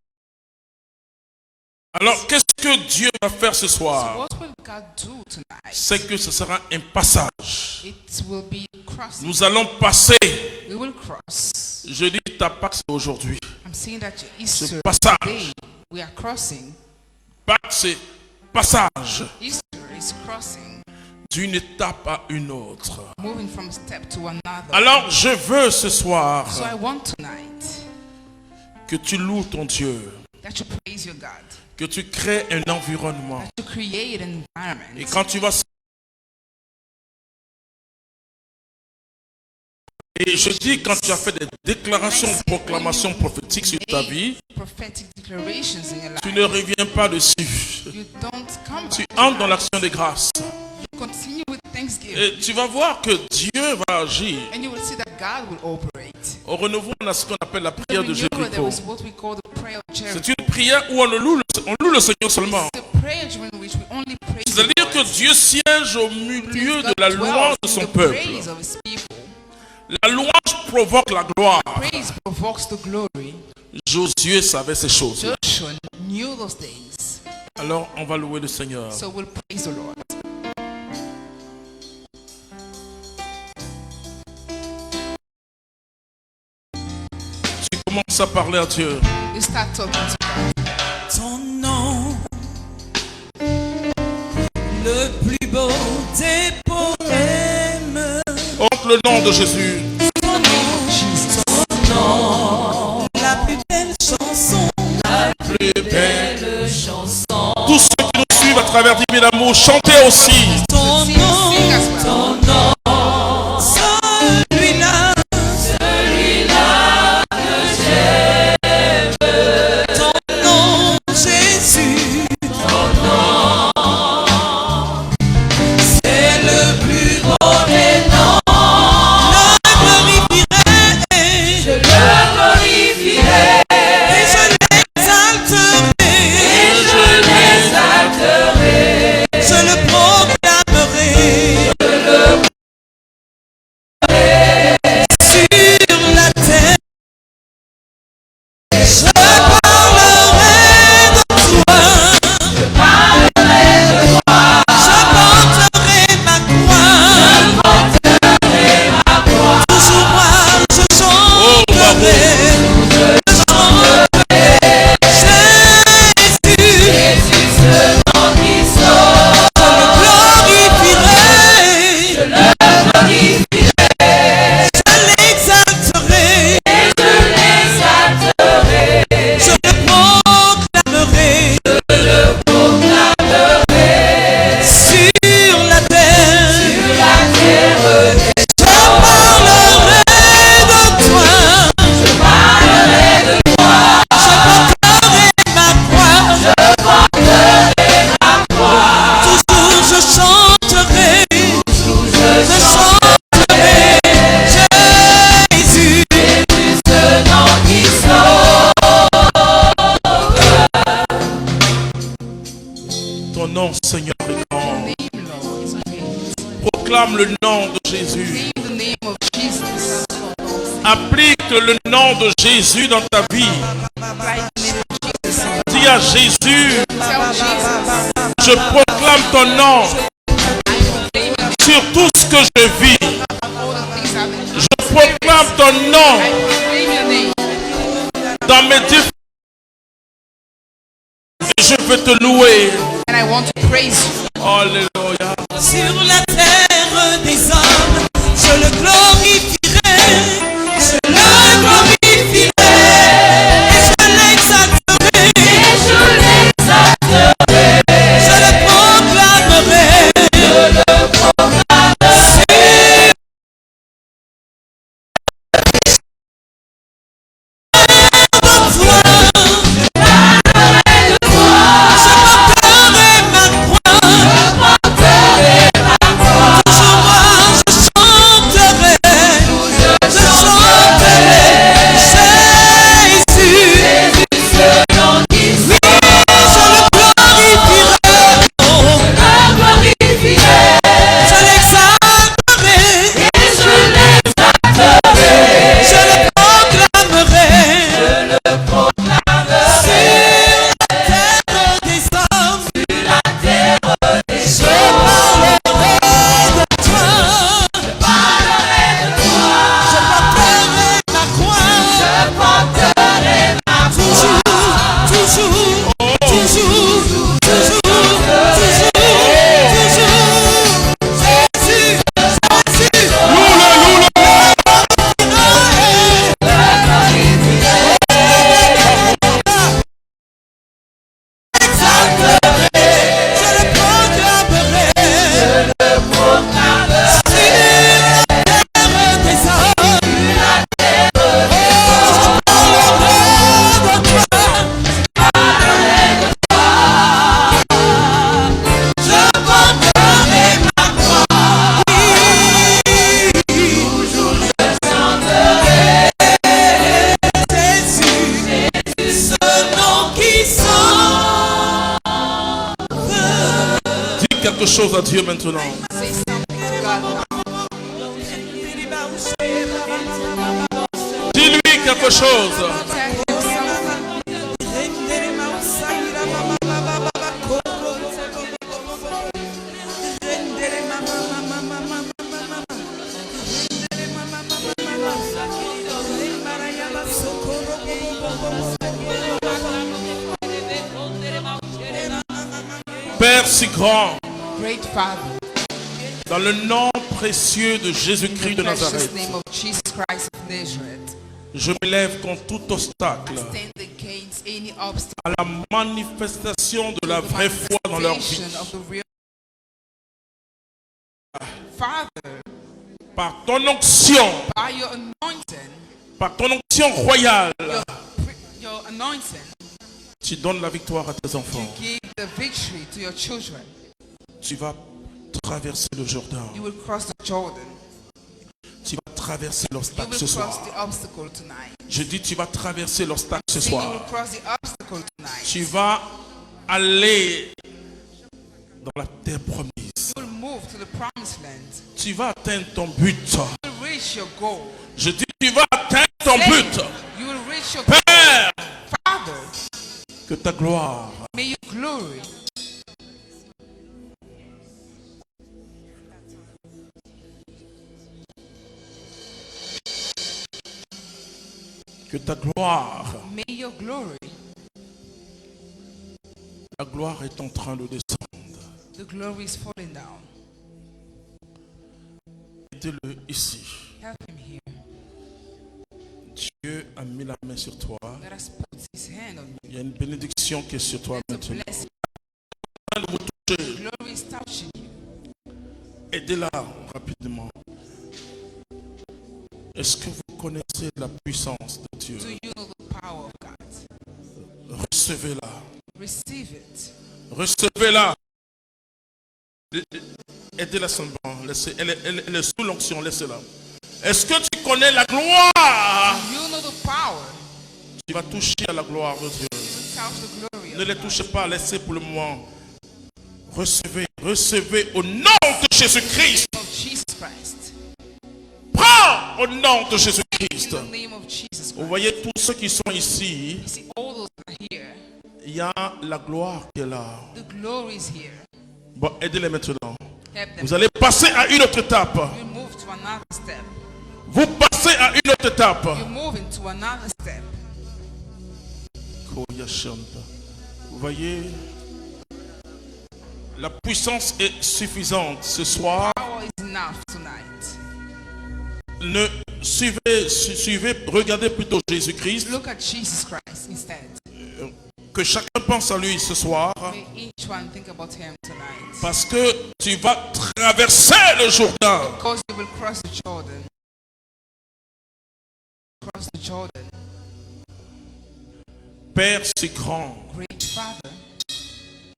Alors, qu'est-ce que Dieu va faire ce So soir? what will God do tonight? C'est que ce sera un passage. It will be crossing. Nous allons passer. We will cross. Je dis ta Pâque, c'est aujourd'hui. I'm saying that Ce Easter passage. day we are crossing. Pâque, c'est passage Easter is crossing, d'une étape à une autre. moving from step to another. Alors, je veux ce soir So I want tonight que tu loues ton Dieu, that you praise your God, que tu crées un environnement. that you create an Et environment. quand tu vas... Et je dis, quand tu as fait des déclarations, proclamations prophétiques sur ta vie, Prophetic declarations in your tu life. ne reviens pas dessus. You don't come Tu back to entres dans that. l'action de grâce. You continue with thanksgiving. Et tu vas voir que Dieu va agir. And you will see that God will operate. Au renouveau, on a ce qu'on appelle la prière de Renewal, there Jéricho. was what we call the prayer of Jericho. C'est une prière où on loue le Seigneur seulement. It's the prayer during which we only praise the C'est-à-dire que Lord. Dieu siège au milieu de God la dwells louange de in son the peuple. praise of his people. La louange provoque la gloire. Praise provokes the glory. Josué savait ces choses. Joshua knew those things. Alors on va louer le Seigneur. So we'll praise the Lord. Tu commences à parler à Dieu. You start talking to God. Ton nom, le plus beau des poèmes. Honte le nom de Jésus. Ton nom, la plus belle chanson. Plus belle chanson. Tous ceux qui nous suivent à travers 10 000 amours, chantez aussi. Ton Sing nom, as well. ton nom, celui-là, celui-là que j'aime. Ton nom, Jésus, ton nom, c'est le plus beau des noms. Je le glorifierai, et je l'exalterai, je le proclamerai, sur la terre. Je parlerai de toi, je porterai ma croix, toujours moi je chanterai, Jésus, ce nom qui sort, je le glorifierai, je l'exalterai, je le proclamerai, sur la terre, je parlerai de toi, je porterai ma croix, toujours je chanterai, Jésus, ce nom qui Ton nom, Seigneur, est grand. Name, Lord, is great. Proclame le nom de Jésus. Name the name of Jesus. Applique le nom de Jésus dans ta vie. Apply the name of Jesus. Dis à Jésus, Tell Jesus. je proclame ton nom Name of sur tout ce que je vis. all the things I've been. Je proclame ton nom I proclaim your name. dans mes difficultés. Et je veux te louer. And I want to praise you. Alléluia. sur la terre des hommes, je le glorifierai, je le glorifierai, et je l'exalterai, je le proclamerai, sur ma croix, toujours moi je chanterai, quelque chose à Dieu maintenant. Say something to God now. Dis-lui quelque chose. Tell him something. Père si grand, Great Father, dans le nom précieux de Jésus-Christ in de the precious Nazareth, name of Jesus Christ of Nazareth, je m'élève contre tout obstacle stand against any obstacle. à la manifestation de la vraie foi dans leur vie. Manifestation of the real Father, Par ton onction, by your anointing, par ton onction royale, your anointing, tu donnes la victoire à tes enfants. give the victory to your children. Tu vas traverser le Jourdain. You will cross the Jordan. Tu vas traverser You l'obstacle will ce cross soir. the obstacle tonight. Je dis, tu vas traverser l'obstacle ce You will soir. cross the obstacle tonight. Tu vas aller dans la terre promise. You will move to the promised land. Tu vas atteindre ton but. You will reach your goal. Je dis, tu vas atteindre ton but. You will reach your goal. Père, Father, que ta gloire may your glory que ta gloire, may your glory, la gloire est en train de descendre. the glory is falling down. Aidez-le ici. Help him here. Dieu a mis la main sur toi. Let us put his hand on you. Il y a une bénédiction qui est sur toi The maintenant. blessing, De vous toucher. glory is touching you. Aidez-la rapidement. Est-ce que vous connaissez la puissance de Dieu? Do you know the power of God? Recevez-la. Receive it. Recevez-la. Aidez-la seulement. Elle est sous l'onction. Laissez-la. Est-ce que tu connais la gloire? You know the power. Tu vas toucher à la gloire de Dieu. Touch the glory Ne of les God. touchez pas. Laissez pour le moment. Recevez. Recevez au nom de Jésus-Christ. Of Jesus Christ. Prends au nom de In Jésus-Christ. the name of Jesus Vous Christ. voyez tous ceux qui sont ici. You see all those that are here. Il y a la gloire qui est là. The glory is here. Bon, aidez-les maintenant. Help them. Vous allez passer à une autre étape. You move to another step. Vous passez à une autre étape. You move into another step. Vous voyez, la puissance est suffisante ce soir. Power is enough tonight. Ne suivez, regardez plutôt Jésus-Christ. Look at Jesus Christ instead. Que chacun pense à lui ce soir. May each one think about him tonight. Parce que tu vas traverser le Jourdain. Because you will cross the Jordan. Cross the Jordan. Père si grand, Great Father,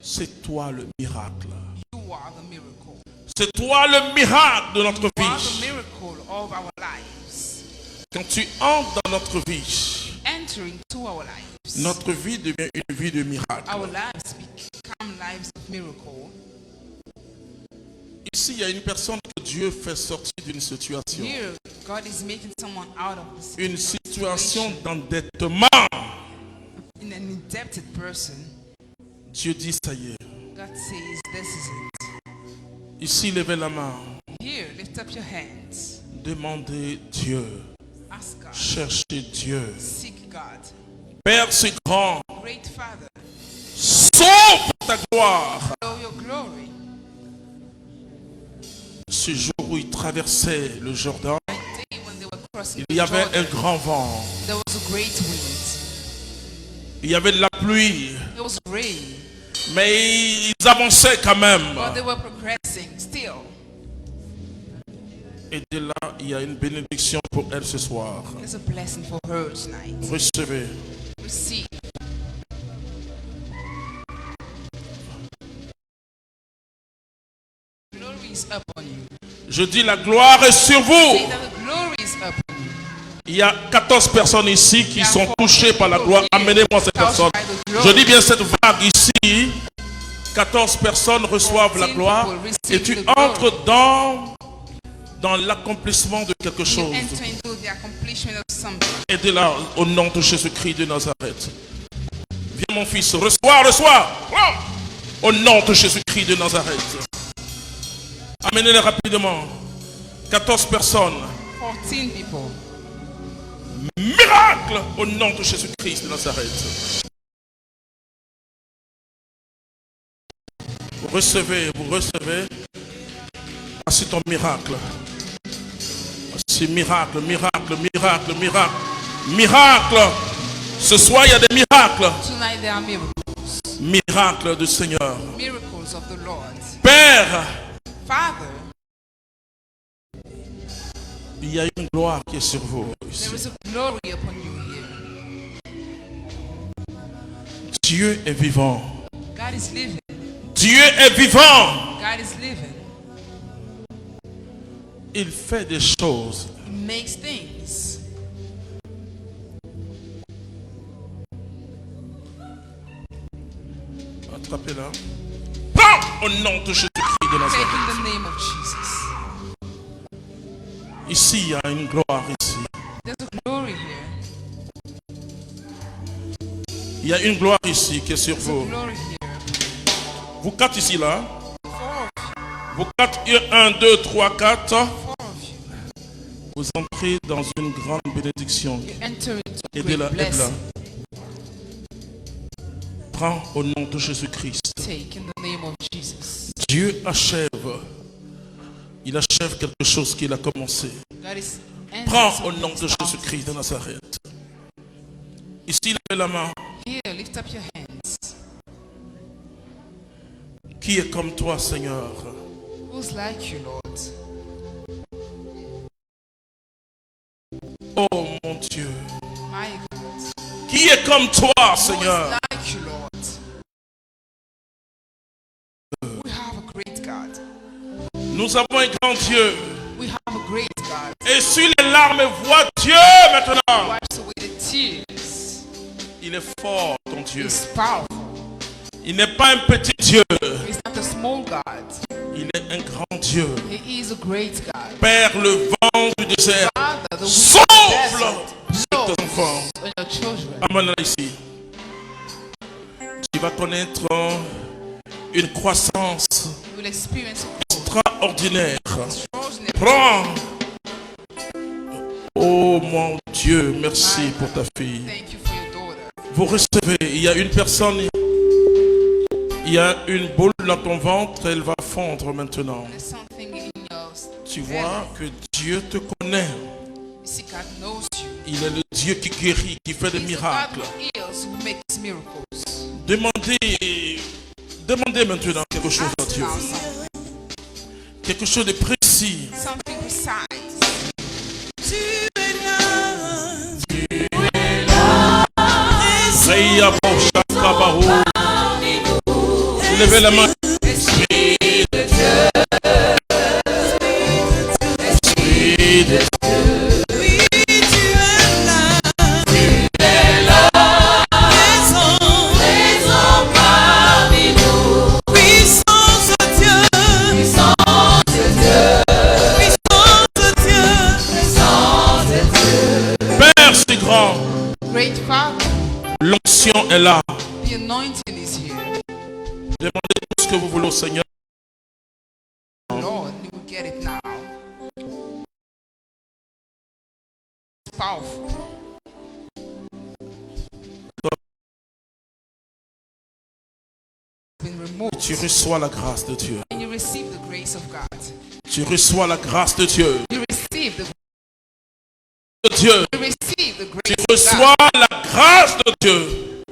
c'est toi le miracle. you are the miracle. C'est toi le miracle de notre You are the vie. miracle of our lives. Quand tu entres dans notre vie, Enter into our lives. notre vie devient une vie de miracle. Our lives become lives of miracle. Ici, il y a une personne que Dieu fait sortir d'une situation. Here, God is making someone out of this Une situation d'endettement. in an indebted person. Dieu dit, ça y est. God says, this is it. Ici, levez la main. Here, lift up your hands. Demandez Dieu. Ask God. Cherchez Dieu. Seek God. Père si grand, Great Father, sauve ta gloire. show your glory. Ce jour où il traversait le Jourdain, That day when they were crossing il the y avait un Jordan, grand vent. there was a great wind. Il y avait de la pluie. There was rain, Mais ils avançaient quand même. but they were progressing still. Et de là, il y a une bénédiction pour elle ce soir. There's a blessing for her tonight. Recevez. Receive. Glory is upon you. Je dis la gloire est sur Say vous. that the glory is upon you. Il y a 14 personnes ici qui sont touchées par la gloire. Amenez-moi cette personne. Je dis bien cette vague ici. 14 personnes reçoivent la gloire et tu entres dans l'accomplissement de quelque You chose. enter into the accomplishment of something. Aidez-la au nom de Jésus-Christ de Nazareth. Viens mon fils, reçois. Au nom de Jésus-Christ de Nazareth. Amenez-les rapidement. 14 personnes. 14 people. Miracle au nom de Jésus-Christ de Nazareth. Vous recevez. Voici ton miracle. Voici miracle. Ce soir, il y a des miracles. Tonight there are miracles. Miracles du Seigneur. Miracles of the Lord. Père, Father, il y a une gloire qui est sur vous ici. there is a glory upon you here. Dieu est vivant. God is living. Dieu est vivant. God is living. Il fait des choses. He makes things. Attrapez-la. Prends au nom de Jésus-Christ de Take Nazareth. in the name of Jesus. Ici, il y a une gloire ici. There's a glory here. Il y a une gloire ici qui est sur There's a vous. glory here. Vous quatre ici, là. 4 of you. Vous quatre, 1, 2, 3, 4. 4 of you. Vous entrez dans une grande bénédiction. You enter into Aidez-la, great aide-la. blessing. Prends au nom de Jésus-Christ. Take in the name of Jesus. Dieu achève. Il achève quelque chose qu'il a commencé. God is Prends ending au nom de something Jésus-Christ de Nazareth. Ici, levez la main. here. Lift up your hands. Qui est comme toi, Seigneur? Who's like you, Lord? Oh mon Dieu. My God. Qui est comme toi, Who is Seigneur? like you, Lord? We have a great God. Nous avons un grand Dieu. We have a great God. Et sur les larmes, vois Dieu maintenant. Wipes away the tears. Il est fort, ton Dieu. He's powerful. Il n'est pas un petit Dieu. He's not a small God. Il est un grand Dieu. He is a great God. Père, le vent du désert, Father, the wind souffle of the desert sur tes blows enfants. on your children. Amène-la ici. Tu vas connaître une croissance You will experience extraordinaire. extraordinary. Prends. Oh mon Dieu, merci pour ta fille. Thank you for your daughter. Vous recevez, il y a une personne, il y a une boule dans ton ventre, elle va fondre maintenant. There's something in your Tu vois que Dieu te connaît. You see, God knows you. Il est le Dieu qui guérit, qui fait des He's the miracles. God who heals, who makes miracles. Demandez maintenant quelque chose à Ask Dieu. now something. Quelque chose de précis. Something precise. Reya Bosha Kabahu. Levez la main. Esprit de Dieu. Esprit de Dieu. Père si grand, Great Father, l'onction est là. the anointing is here. Demandez tout ce que vous voulez au Seigneur. Lord, you will get it now. It's powerful. Been removed. Tu reçois la grâce de Dieu. And you receive the grace of God. Tu reçois la grâce de Dieu. You receive the Dieu. You receive the Tu grace of reçois God. la grâce de Dieu.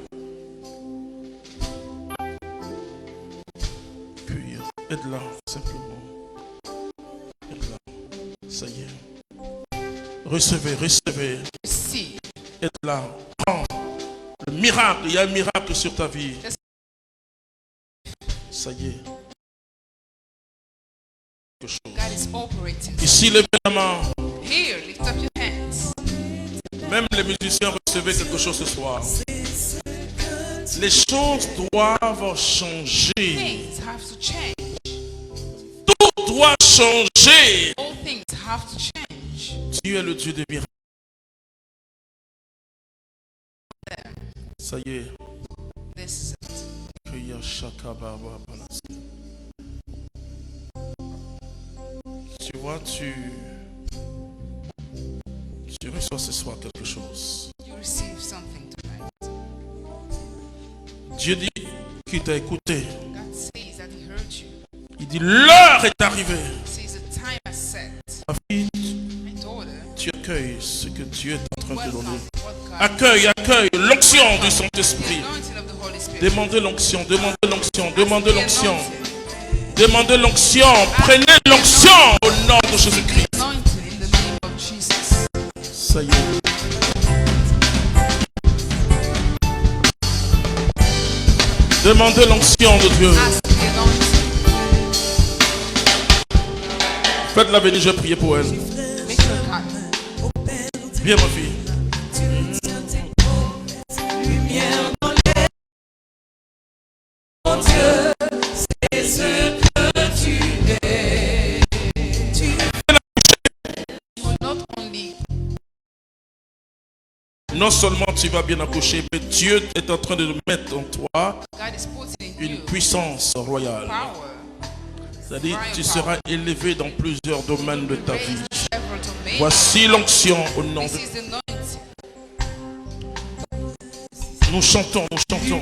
Puis, aide-la simplement. Aide-la. Ça y est. Recevez. Receive. Aide-la. Prends. Le miracle. Il y a un miracle sur ta vie. Ça y est. Quelque chose. God is operating. Ici, levez la main. Here, lift up your hands. Même les musiciens recevaient quelque chose ce soir. Les choses doivent changer. Things have to change. Tout doit changer. All things have to change. Dieu est le Dieu des miracles. Ça y est. This is it. Kriya Shaka Baba Balas. Tu vois, tu reçois ce soir quelque chose. You receive something tonight. Dieu dit qu'il t'a écouté. God says that He heard you. Il dit l'heure est arrivée. He says the time has set. Ma fille, My daughter, tu accueilles ce que Dieu est en train de te welcome donner. what God Accueille l'onction du the Saint-Esprit. anointing of the Holy Spirit. Demandez l'onction, demandez l'onction, demandez The l'onction. anointing. Demandez l'onction. Prenez l'onction au nom de Jésus-Christ. Anointing in the name of Jesus. Ça y est. Demandez l'onction de Dieu. Ask the anointing. Faites-la venir, je vais prier pour elle. Make her God. Viens ma fille. Not only Non seulement tu vas bien accoucher, mais Dieu est en train de mettre en toi God is putting in une you puissance royale. power. C'est-à-dire tu seras élevé dans plusieurs domaines de ta Raised vie. in several domains. Voici l'onction au nom This de is the anointing. Nous chantons, nous chantons.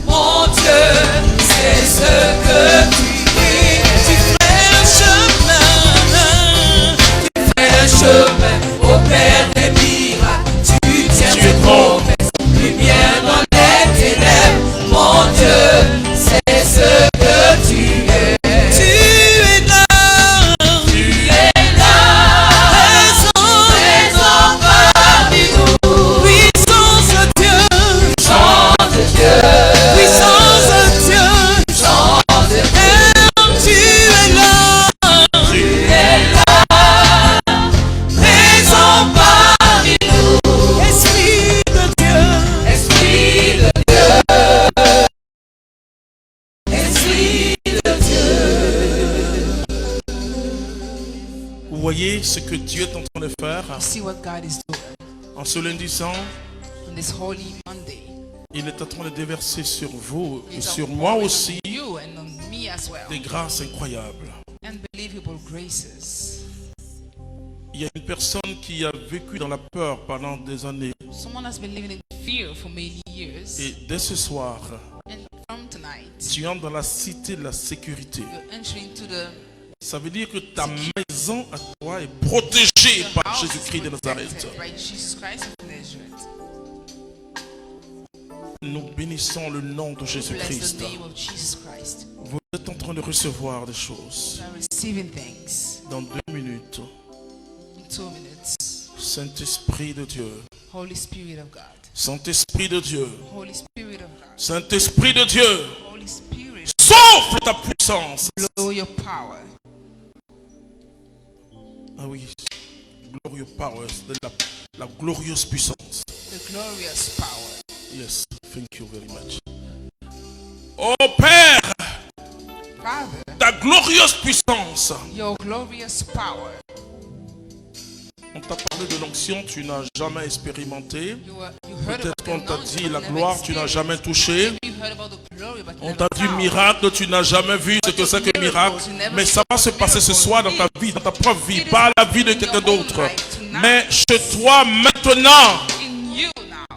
Mon Dieu, c'est ce que tu es. Tu fais le chemin au Père des miracles. Tu tiens tes promesses, lumière dans les ténèbres. Mon Dieu, c'est ce que tu es. Tu es là, présent parmi nous. Puissance de Dieu, puissance de Dieu, puissance de Dieu, puissance de Dieu. Tu es là, présent parmi nous. Esprit de Dieu, Esprit de Dieu, Esprit de Dieu. Vous voyez ce que Dieu est en train de faire See what God is doing en ce lundi saint. on this Holy Monday. Il est en train de déverser sur vous et He's sur moi pouring aussi on you and on me as well. des grâces incroyables. Unbelievable graces. Il y a une personne qui a vécu dans la peur pendant des années. Someone has been living in fear for many years. Et dès ce soir, And from tonight, tu entres dans la cité de la sécurité. you're entering to the Ça veut dire que ta maison à toi est protégée par house is Jésus-Christ de Nazareth. protected by Jesus Christ of Nazareth. Nous bénissons le nom de Bless Jésus-Christ. the name of Jesus Christ. Vous êtes en train de recevoir des choses. You are receiving things Dans 2 minutes, in 2 minutes. Saint-Esprit de Dieu, Holy Spirit of God. Saint-Esprit de Dieu, Holy Spirit of God. Saint-Esprit de Dieu, Holy Spirit, souffle ta puissance. blow your power. Ah oui, glorious power, la glorieuse puissance. The glorious power. Yes, thank you very much. Oh Père, Father, ta glorieuse puissance. your glorious power. On t'a parlé de l'onction, tu n'as jamais expérimenté. You heard Peut-être about qu'on the t'a anointing, dit but la never gloire, tu n'as experienced. jamais touché. You heard about the glory, but On never t'a dit found. miracle, tu n'as jamais vu ce que c'est que miracle. Mais ça va se passer ce soir dans ta vie, dans ta propre vie, pas la vie de quelqu'un d'autre. Mais chez toi maintenant, In you now.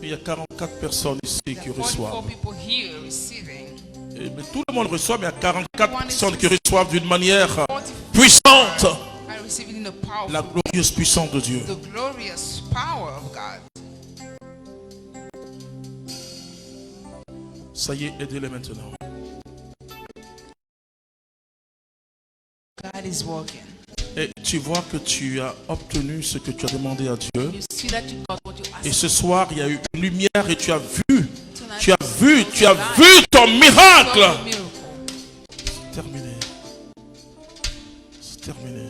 il y a 44 personnes ici There qui are 44 reçoivent. people here receiving. Mais tout le monde reçoit, mais il y a 44 personnes qui reçoivent d'une manière puissante Are receiving in the powerful, la glorieuse puissance de Dieu. the glorious power of God. Ça y est, aidez-les maintenant. God is working. Et tu vois que tu as obtenu ce que tu as demandé à Dieu. You see that you got what you Et asked ce soir, il y a eu une lumière et tu as vu tonight. ton miracle. Got the miracle. C'est terminé. C'est terminé.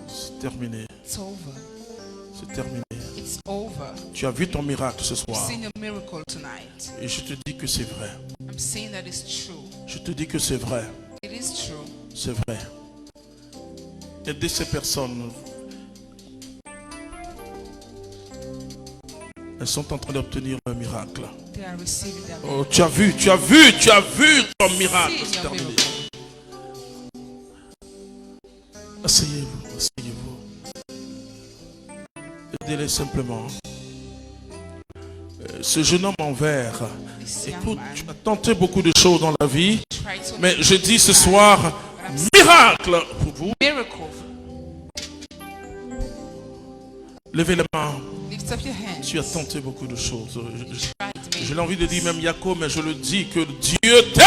C'est terminé. It's over. C'est terminé. It's over. Tu as vu ton miracle ce You've soir. seen your miracle tonight. Et je te dis que c'est vrai. I'm saying that it's true. Je te dis que c'est vrai. It is true. C'est vrai. Aidez ces personnes. Elles sont en train d'obtenir un miracle. They are receiving their Oh, tu as vu ton miracle se terminer. Asseyez-vous, asseyez-vous. Aidez-les simplement. Ce jeune homme en vert, écoute, tu as tenté beaucoup de choses dans la vie, tried so mais many je dis ce times. soir, miracle pour vous. Miracle. Levez les mains. Lift up your hands. Tu as tenté beaucoup de choses. Tried J'ai many envie de dire things. même Jacob, mais je le dis que Dieu t'aime.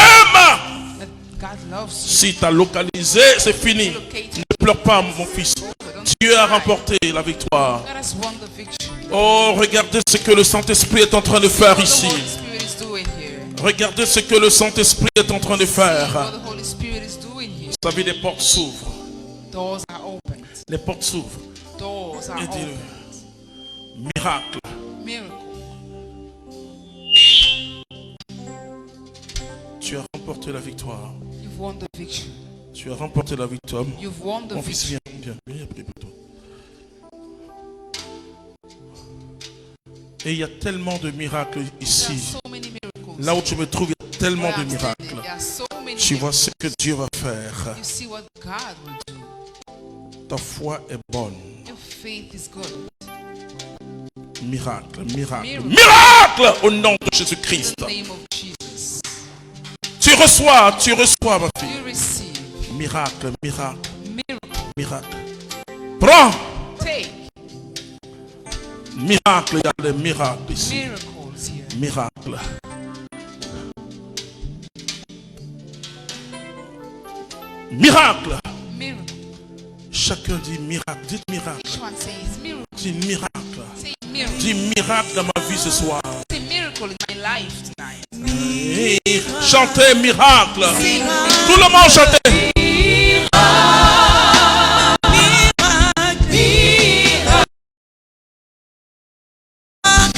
That God loves you. Si tu as localisé, c'est fini. Ne pleure pas, mon fils. Dieu a remporté la victoire. God has won the victory. Oh, regardez ce que le Saint-Esprit est en train de faire What ici. the Holy Spirit is doing here. Regardez ce que le Saint-Esprit est en train de See faire. what the Holy Spirit is doing here. Vous savez, les portes s'ouvrent. Doors are opened. Les portes s'ouvrent. Doors are Et dis-le. opened. Miracle. Miracle. Tu as remporté la victoire. You've won the victory. Tu as remporté la victoire. You've won the Mon fils, victory. viens, viens prier pour toi. Et il y a tellement de miracles There are ici. so many miracles. Là où tu me trouves, il y a tellement Where de I'm standing, miracles. there are so many Tu vois miracles. ce que Dieu va faire. You see what God will do. Ta foi est bonne. Your faith is good. Miracle, miracle, Miracle. miracle au nom de In Jésus-Christ. the name of Jesus. Tu reçois, ma fille. You receive. Miracle, miracle, Miracle. miracle. Prends. Take. Miracle, il y a des miracles ici. Miracles here. Miracle. Miracle. Miracle. Chacun dit miracle. Dites miracle. Each one says miracle. Dis miracle. Say miracle. Dis miracle dans ma vie ce soir. Say miracle in my life tonight. Et chantez miracle. Tout le monde chantez.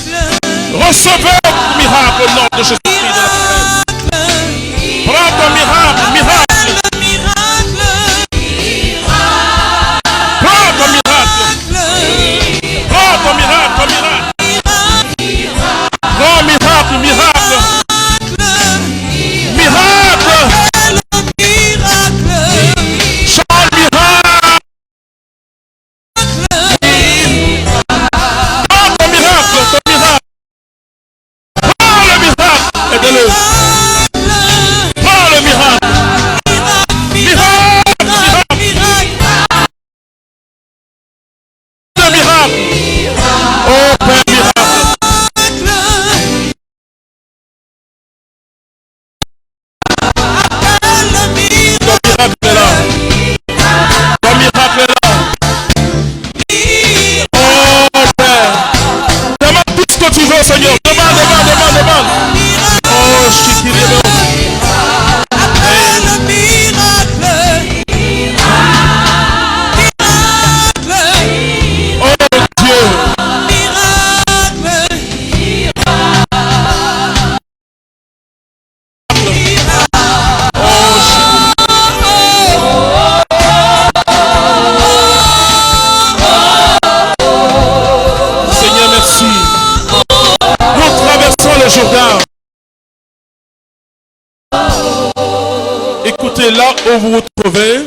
Recevez le miracle au nom de Jésus-Christ de Nazareth. Prends ton miracle, miracle. Prends ton miracle. Prends ton miracle, miracle. Prends miracle, miracle. Miracle. Chante miracle. Prends ton miracle, ton miracle. Prends le miracle. Aide-le. Prends le miracle. Miracle, miracle. Le miracle. Oh Père miracle. Ton miracle est là. Ton miracle est là. Oh Père. Demande tout ce que tu veux, Seigneur. Demande. Oh, Shikirino. Oh Dieu. Seigneur, merci. Nous traversons le Jourdain. Écoutez, là où vous vous trouvez,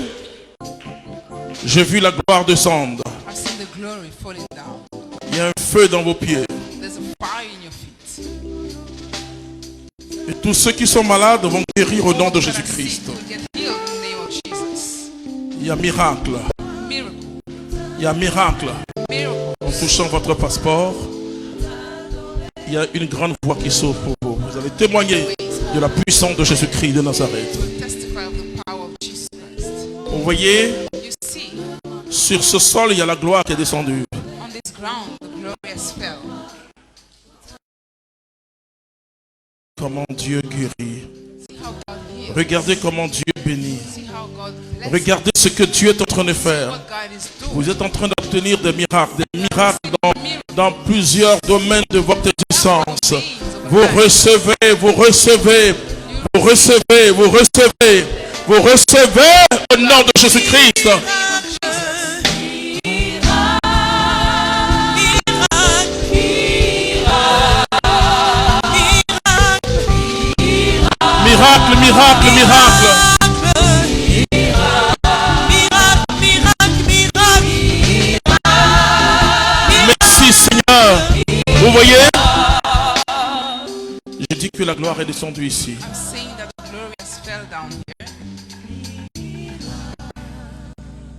j'ai vu la gloire descendre. I've seen the glory falling down. Il y a un feu dans vos pieds. There's a fire in your feet. Et tous ceux qui sont malades vont guérir au nom de All that are sick Jésus-Christ. will get healed in the name of Jesus. Il y a miracle. Miracle. Il y a miracle. Miracle. En touchant votre passeport, il y a une grande voie qui s'ouvre pour vous. Vous allez témoigner de la puissance de Jésus-Christ de Nazareth. Testify of the power of Jesus Christ. Vous voyez, You see, sur ce sol, il y a la gloire qui est descendue. on this ground, the glory has fell. Comment Dieu guérit. See how God heals. Regardez comment Dieu bénit. See how God blesses. Regardez ce que Dieu est en train de faire. What God is doing. Vous êtes en train d'obtenir des miracles dans dans plusieurs domaines de votre existence. Vous recevez, vous recevez, vous recevez, vous recevez, vous recevez au nom de Jésus-Christ. Miracle, miracle, miracle. Merci Seigneur. Vous voyez? Je dis que la gloire est descendue ici. I'm saying that the glory has fell down here.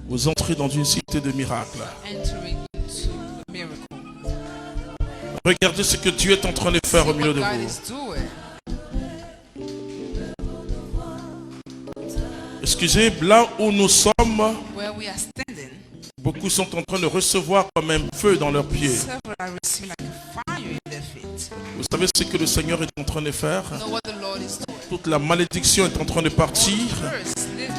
Vous entrez dans une cité de miracles. Entering into the miracle. Regardez ce que Dieu est en train de faire au milieu de God vous. is doing. Excusez, là où nous sommes, Where we are standing, beaucoup sont en train de recevoir comme un feu dans leurs pieds. several are receiving like a fire in their feet. Vous savez ce que le Seigneur est en train de faire? You know what the Lord is doing? Toute la malédiction est en train de partir. First, live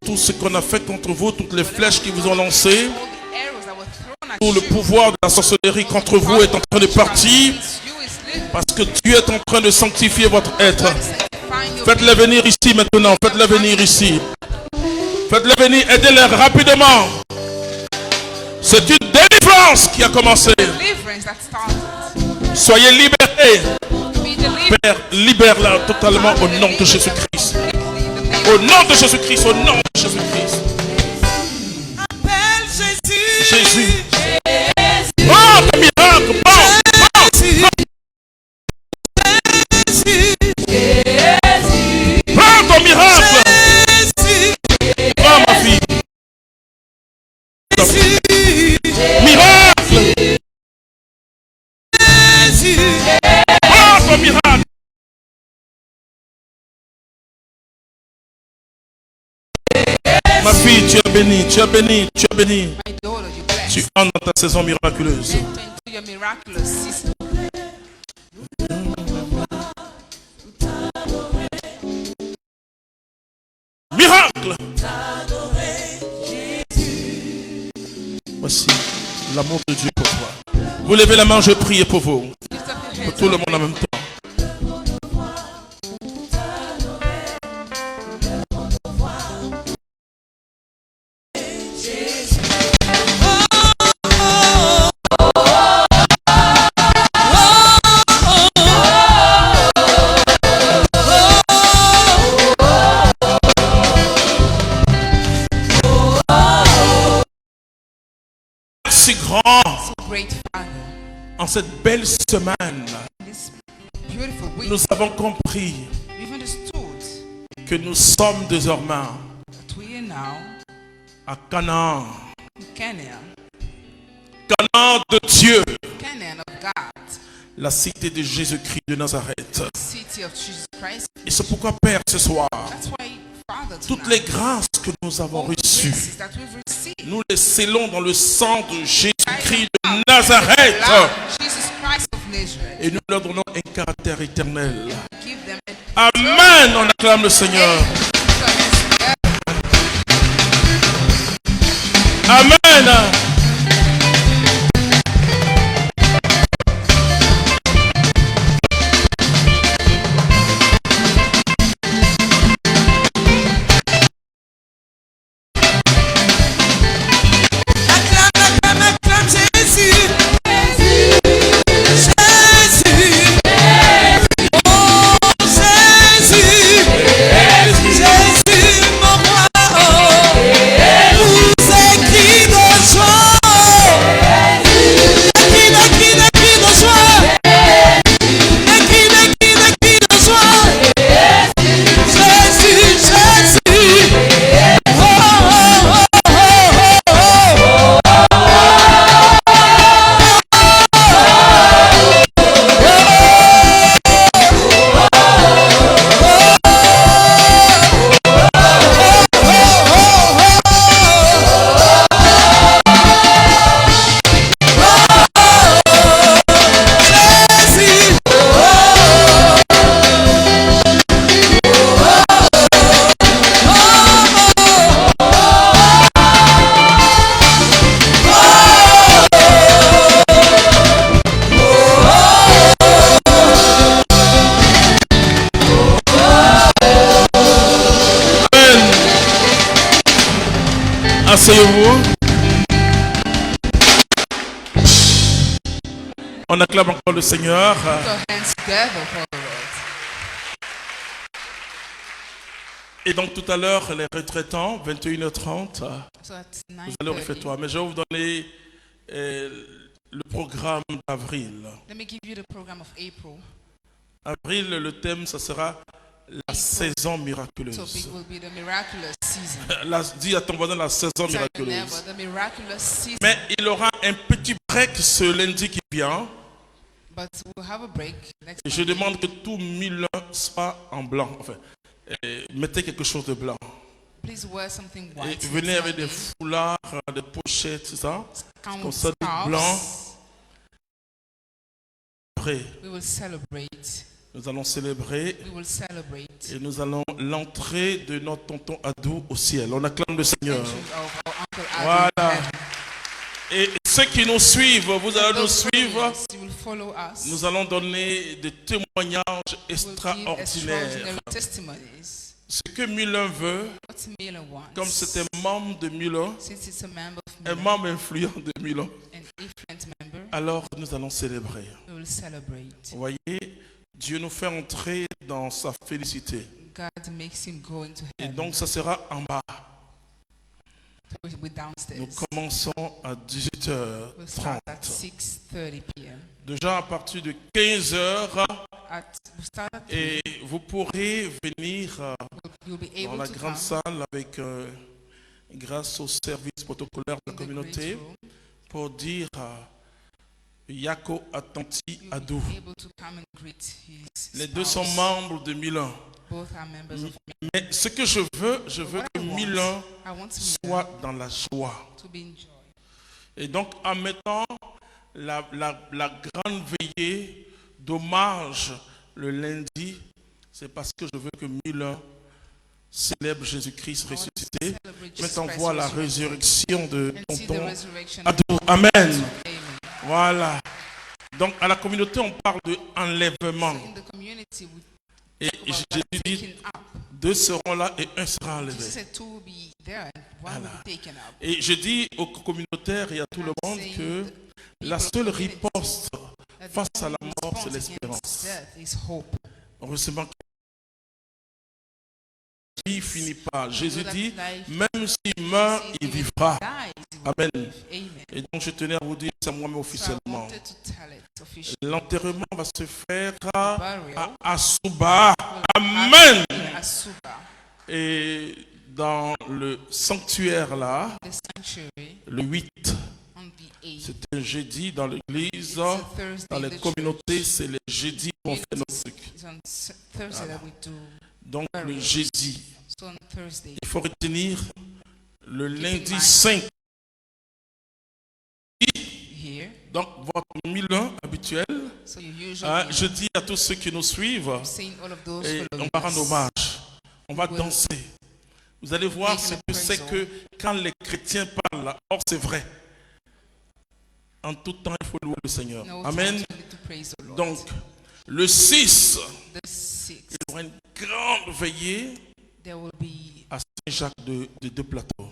Tout ce qu'on a fait contre vous, toutes les flèches qui vous ont lancées, all the arrows that were thrown at tout le you. pouvoir de la sorcellerie contre vous est en train de partir. Against you is living. Parce que Dieu est en train de sanctifier votre être. God is sanctifying your Faites-les venir ici maintenant. Faites-les venir ici. Faites-les venir. Aidez-les rapidement. C'est une délivrance qui a commencé. deliverance that started. Soyez libérés. Be delivered. Père, libère-la totalement au nom de Jésus-Christ. Au nom de Jésus-Christ. Au nom de Jésus-Christ. Appelle Jésus. Jésus. Oh, le miracle. Bon, bon, bon. Prends ton miracle. Prends ma fille. Miracle. Prends ton miracle. Ma fille, tu es bénie, tu es bénie, tu es bénie. My daughter, you blessed. Tu entres dans ta saison miraculeuse. Enter into your miraculous season. Miracle. Voici l'amour de Dieu pour toi. Vous levez la main, je prie pour vous. Lift up your Pour hands. tout le monde en même temps. Si grand So great Father, en cette belle semaine, this beautiful week, nous avons compris we've understood que nous sommes désormais that we are now à Canaan. in Canaan, Canaan de Dieu, Canaan of God, la cité de Jésus-Christ de Nazareth. city of Jesus Christ. Et c'est pourquoi, Père, ce soir, That's why, Father, toutes les tonight, grâces que nous avons all the reçues, graces that we've received, nous les scellons dans le sang de Jésus-Christ de Nazareth. Lord, Jesus Christ of Nazareth, Et nous leur donnons un caractère éternel. give them a Amen. On acclame le Seigneur. Amen. Acclame Jésus. Jésus. Oh Jésus. Jésus mon roi. Nous écris de joie. Asseyez-vous. On acclame encore le Seigneur. Put our hands together for the Lord. Et donc tout à l'heure, les retraitants, 21h30, So at vous allez au 9:30. réfectoire. Mais je vais vous donner le programme d'avril. Let me give you the program of April. Avril, le thème, ça sera la saison Topic miraculeuse. will be the miraculous season. Dis à ton voisin la saison Tell your miraculeuse. neighbor, the miraculous season. Mais il aura un petit break ce lundi qui vient. But we'll have a break next Et je Monday. demande que tout Milan soit en blanc. Enfin, mettez quelque chose de blanc. Please wear something Et white. venez next avec des Monday. foulards, des pochettes, tout ça. Come Comme ça, du scarves. blanc. Après, We will celebrate. nous allons célébrer We will celebrate. et nous allons l'entrée de notre tonton Adou au ciel. On acclame le Seigneur. Entry of our Uncle Adi Voilà. in heaven. Et ceux qui nous suivent, vous allez nous Those suivre. followers, you will follow us. Nous allons donner des témoignages We'll give extraordinaires. extraordinary testimonies. Ce que Milan veut, What Mila wants. comme c'était membre de Milan, Since it's a member of un Mila, membre influent de Milan, an influent member, alors nous allons célébrer. we will celebrate. Vous voyez, Dieu nous fait entrer dans sa félicité. God makes him go into Et heaven. donc ça sera en bas. We'll be downstairs. Nous commençons à We'll start 18h30. at 6:30 p.m. Déjà à partir de 15h, We start at 3. et vous pourrez venir You'll be dans able la to grande come salle avec, grâce au service protocolaire de in la the great communauté, room. pour dire Yako Attanti You'll Adou. be able to come and greet his Les deux sont spouse. membres de Milan. Both are members of Mais ce que je veux What que I want, Milan I want soit dans la joie. to be in joy. Et donc, en mettant la grande veillée d'hommage le lundi, c'est parce que je veux que Milan célèbre Jésus-Christ I want to ressuscité. celebrate Mette Jesus en Christ voie la resurrected résurrection de and see the tonton resurrection Adou. of Amen. Amen. Voilà. Donc, à la communauté, on parle de enlèvement. In the community, we Et talk about Jésus that dit, taken up. 2 seront là et 1 sera Jesus enlevé. said two will be there and one will be taken up. Et je dis aux communautaires et à tout le monde que la seule riposte That the face à la only mort, c'est response l'espérance. against death is hope. Heureusement que la vie finit pas. Jésus dit, même s'il meurt, il vivra. Amen. Amen. Et donc je tenais à vous dire ça moi-même So I officiellement. wanted to tell it officially. L'enterrement va se faire à Burial Asuba. will Amen. happen in Asuba, Et dans le sanctuaire là, the sanctuary, le 8, on the 8th. c'est un jeudi dans l'église. It's a Thursday Dans in les the communautés, church. c'est les jeudis qu'on fait nos trucs. It's on Thursday that we do. Donc le jeudi, So on Thursday, il faut retenir le lundi mind. 5. here. Donc votre Milan habituel. So you usually Je dis à tous ceux qui nous suivent, saying all of those et on following va rendre us. hommage. On va Will danser. Vous allez voir make ce an que c'est appraisal. que quand les chrétiens parlent. Or c'est vrai. En tout temps, il faut louer le Seigneur. No Amen. time to need to praise the Lord. Donc, le 6, The 6th, il y aura une grande veillée there will be à Saint-Jacques de Deux Plateaux.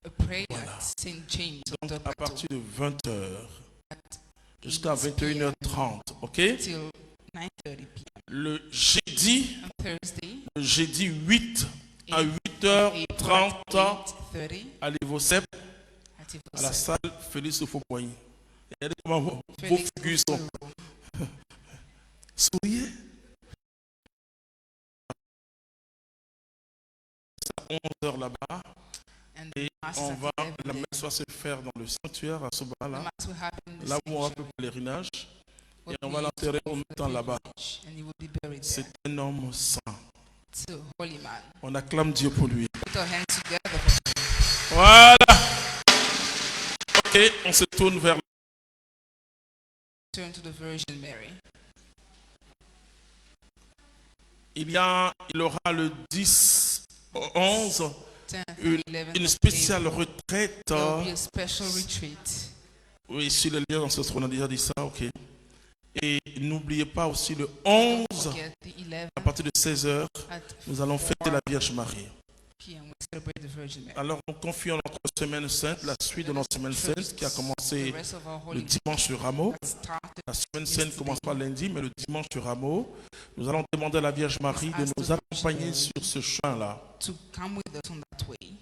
a prayer Voilà. at St. James of Donc, the à partir de 20h at jusqu'à 8 p.m. 21h30. OK? till 9:30 p.m. Le jeudi, On Thursday, 8 à 8h30, 8:30 allez vos cèpes at à la Ivosep. salle Félix Fauboigny. Regardez comment vos Felix figures sont. Oforo. Souriez. C'est à 11h là-bas. And Et the mass on at va, 11 la there. messe va se faire dans le sanctuaire à Soba, The là, mass will happen in the là où on va faire sanctuary. le pèlerinage. What Et on we va need to l'enterrer do en même for the temps là-bas. pilgrimage, and he will be buried C'est there. un homme saint. It's a holy man. On acclame Dieu pour lui. Put our hands together for him. Voilà. Ok, on se tourne vers Turn to the Virgin Mary. il aura le 10 au 11 10th une, and 11th une of spéciale April, retraite. there will be a special retreat. Oui, sur le lien ancestral, on a déjà dit ça, ok. Et n'oubliez pas aussi le 11, Forget the 11th à partir de 16h, at nous allons fêter la Vierge Marie. here and we celebrate the Virgin Mary. Alors nous confions notre semaine sainte, la suite de notre semaine sainte qui a commencé The rest of our le holy dimanche de Rameau. that started. La semaine sainte commence pas lundi, mais le dimanche de Rameau. Nous allons demander à la Vierge Marie de nous accompagner sur ce chemin-là. To come with us on that way.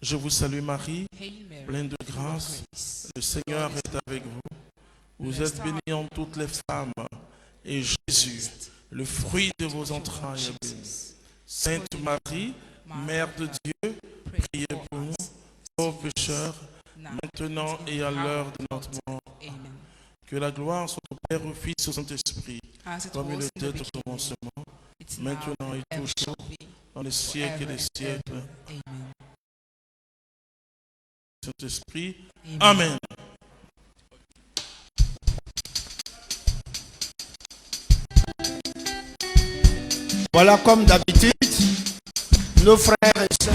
Je vous salue Marie, Hail Mary, pleine de full of grâce. grace. Le Seigneur est avec vous. Vous êtes bénie entre toutes les femmes. Et Jésus, le fruit de vos entrailles, est béni. Sainte Marie, Mère de Dieu, priez pour nous, pauvres pécheurs, maintenant et à l'heure de notre mort. Amen. Que la gloire soit au Père, au Fils et au Saint-Esprit, As it comme il was in était the au beginning, commencement, it's now, maintenant et ever toujours, shall be, dans les siècles et forever les and siècles. ever. Amen. Saint-Esprit, Amen. Amen. Voilà, comme d'habitude, nos frères et sœurs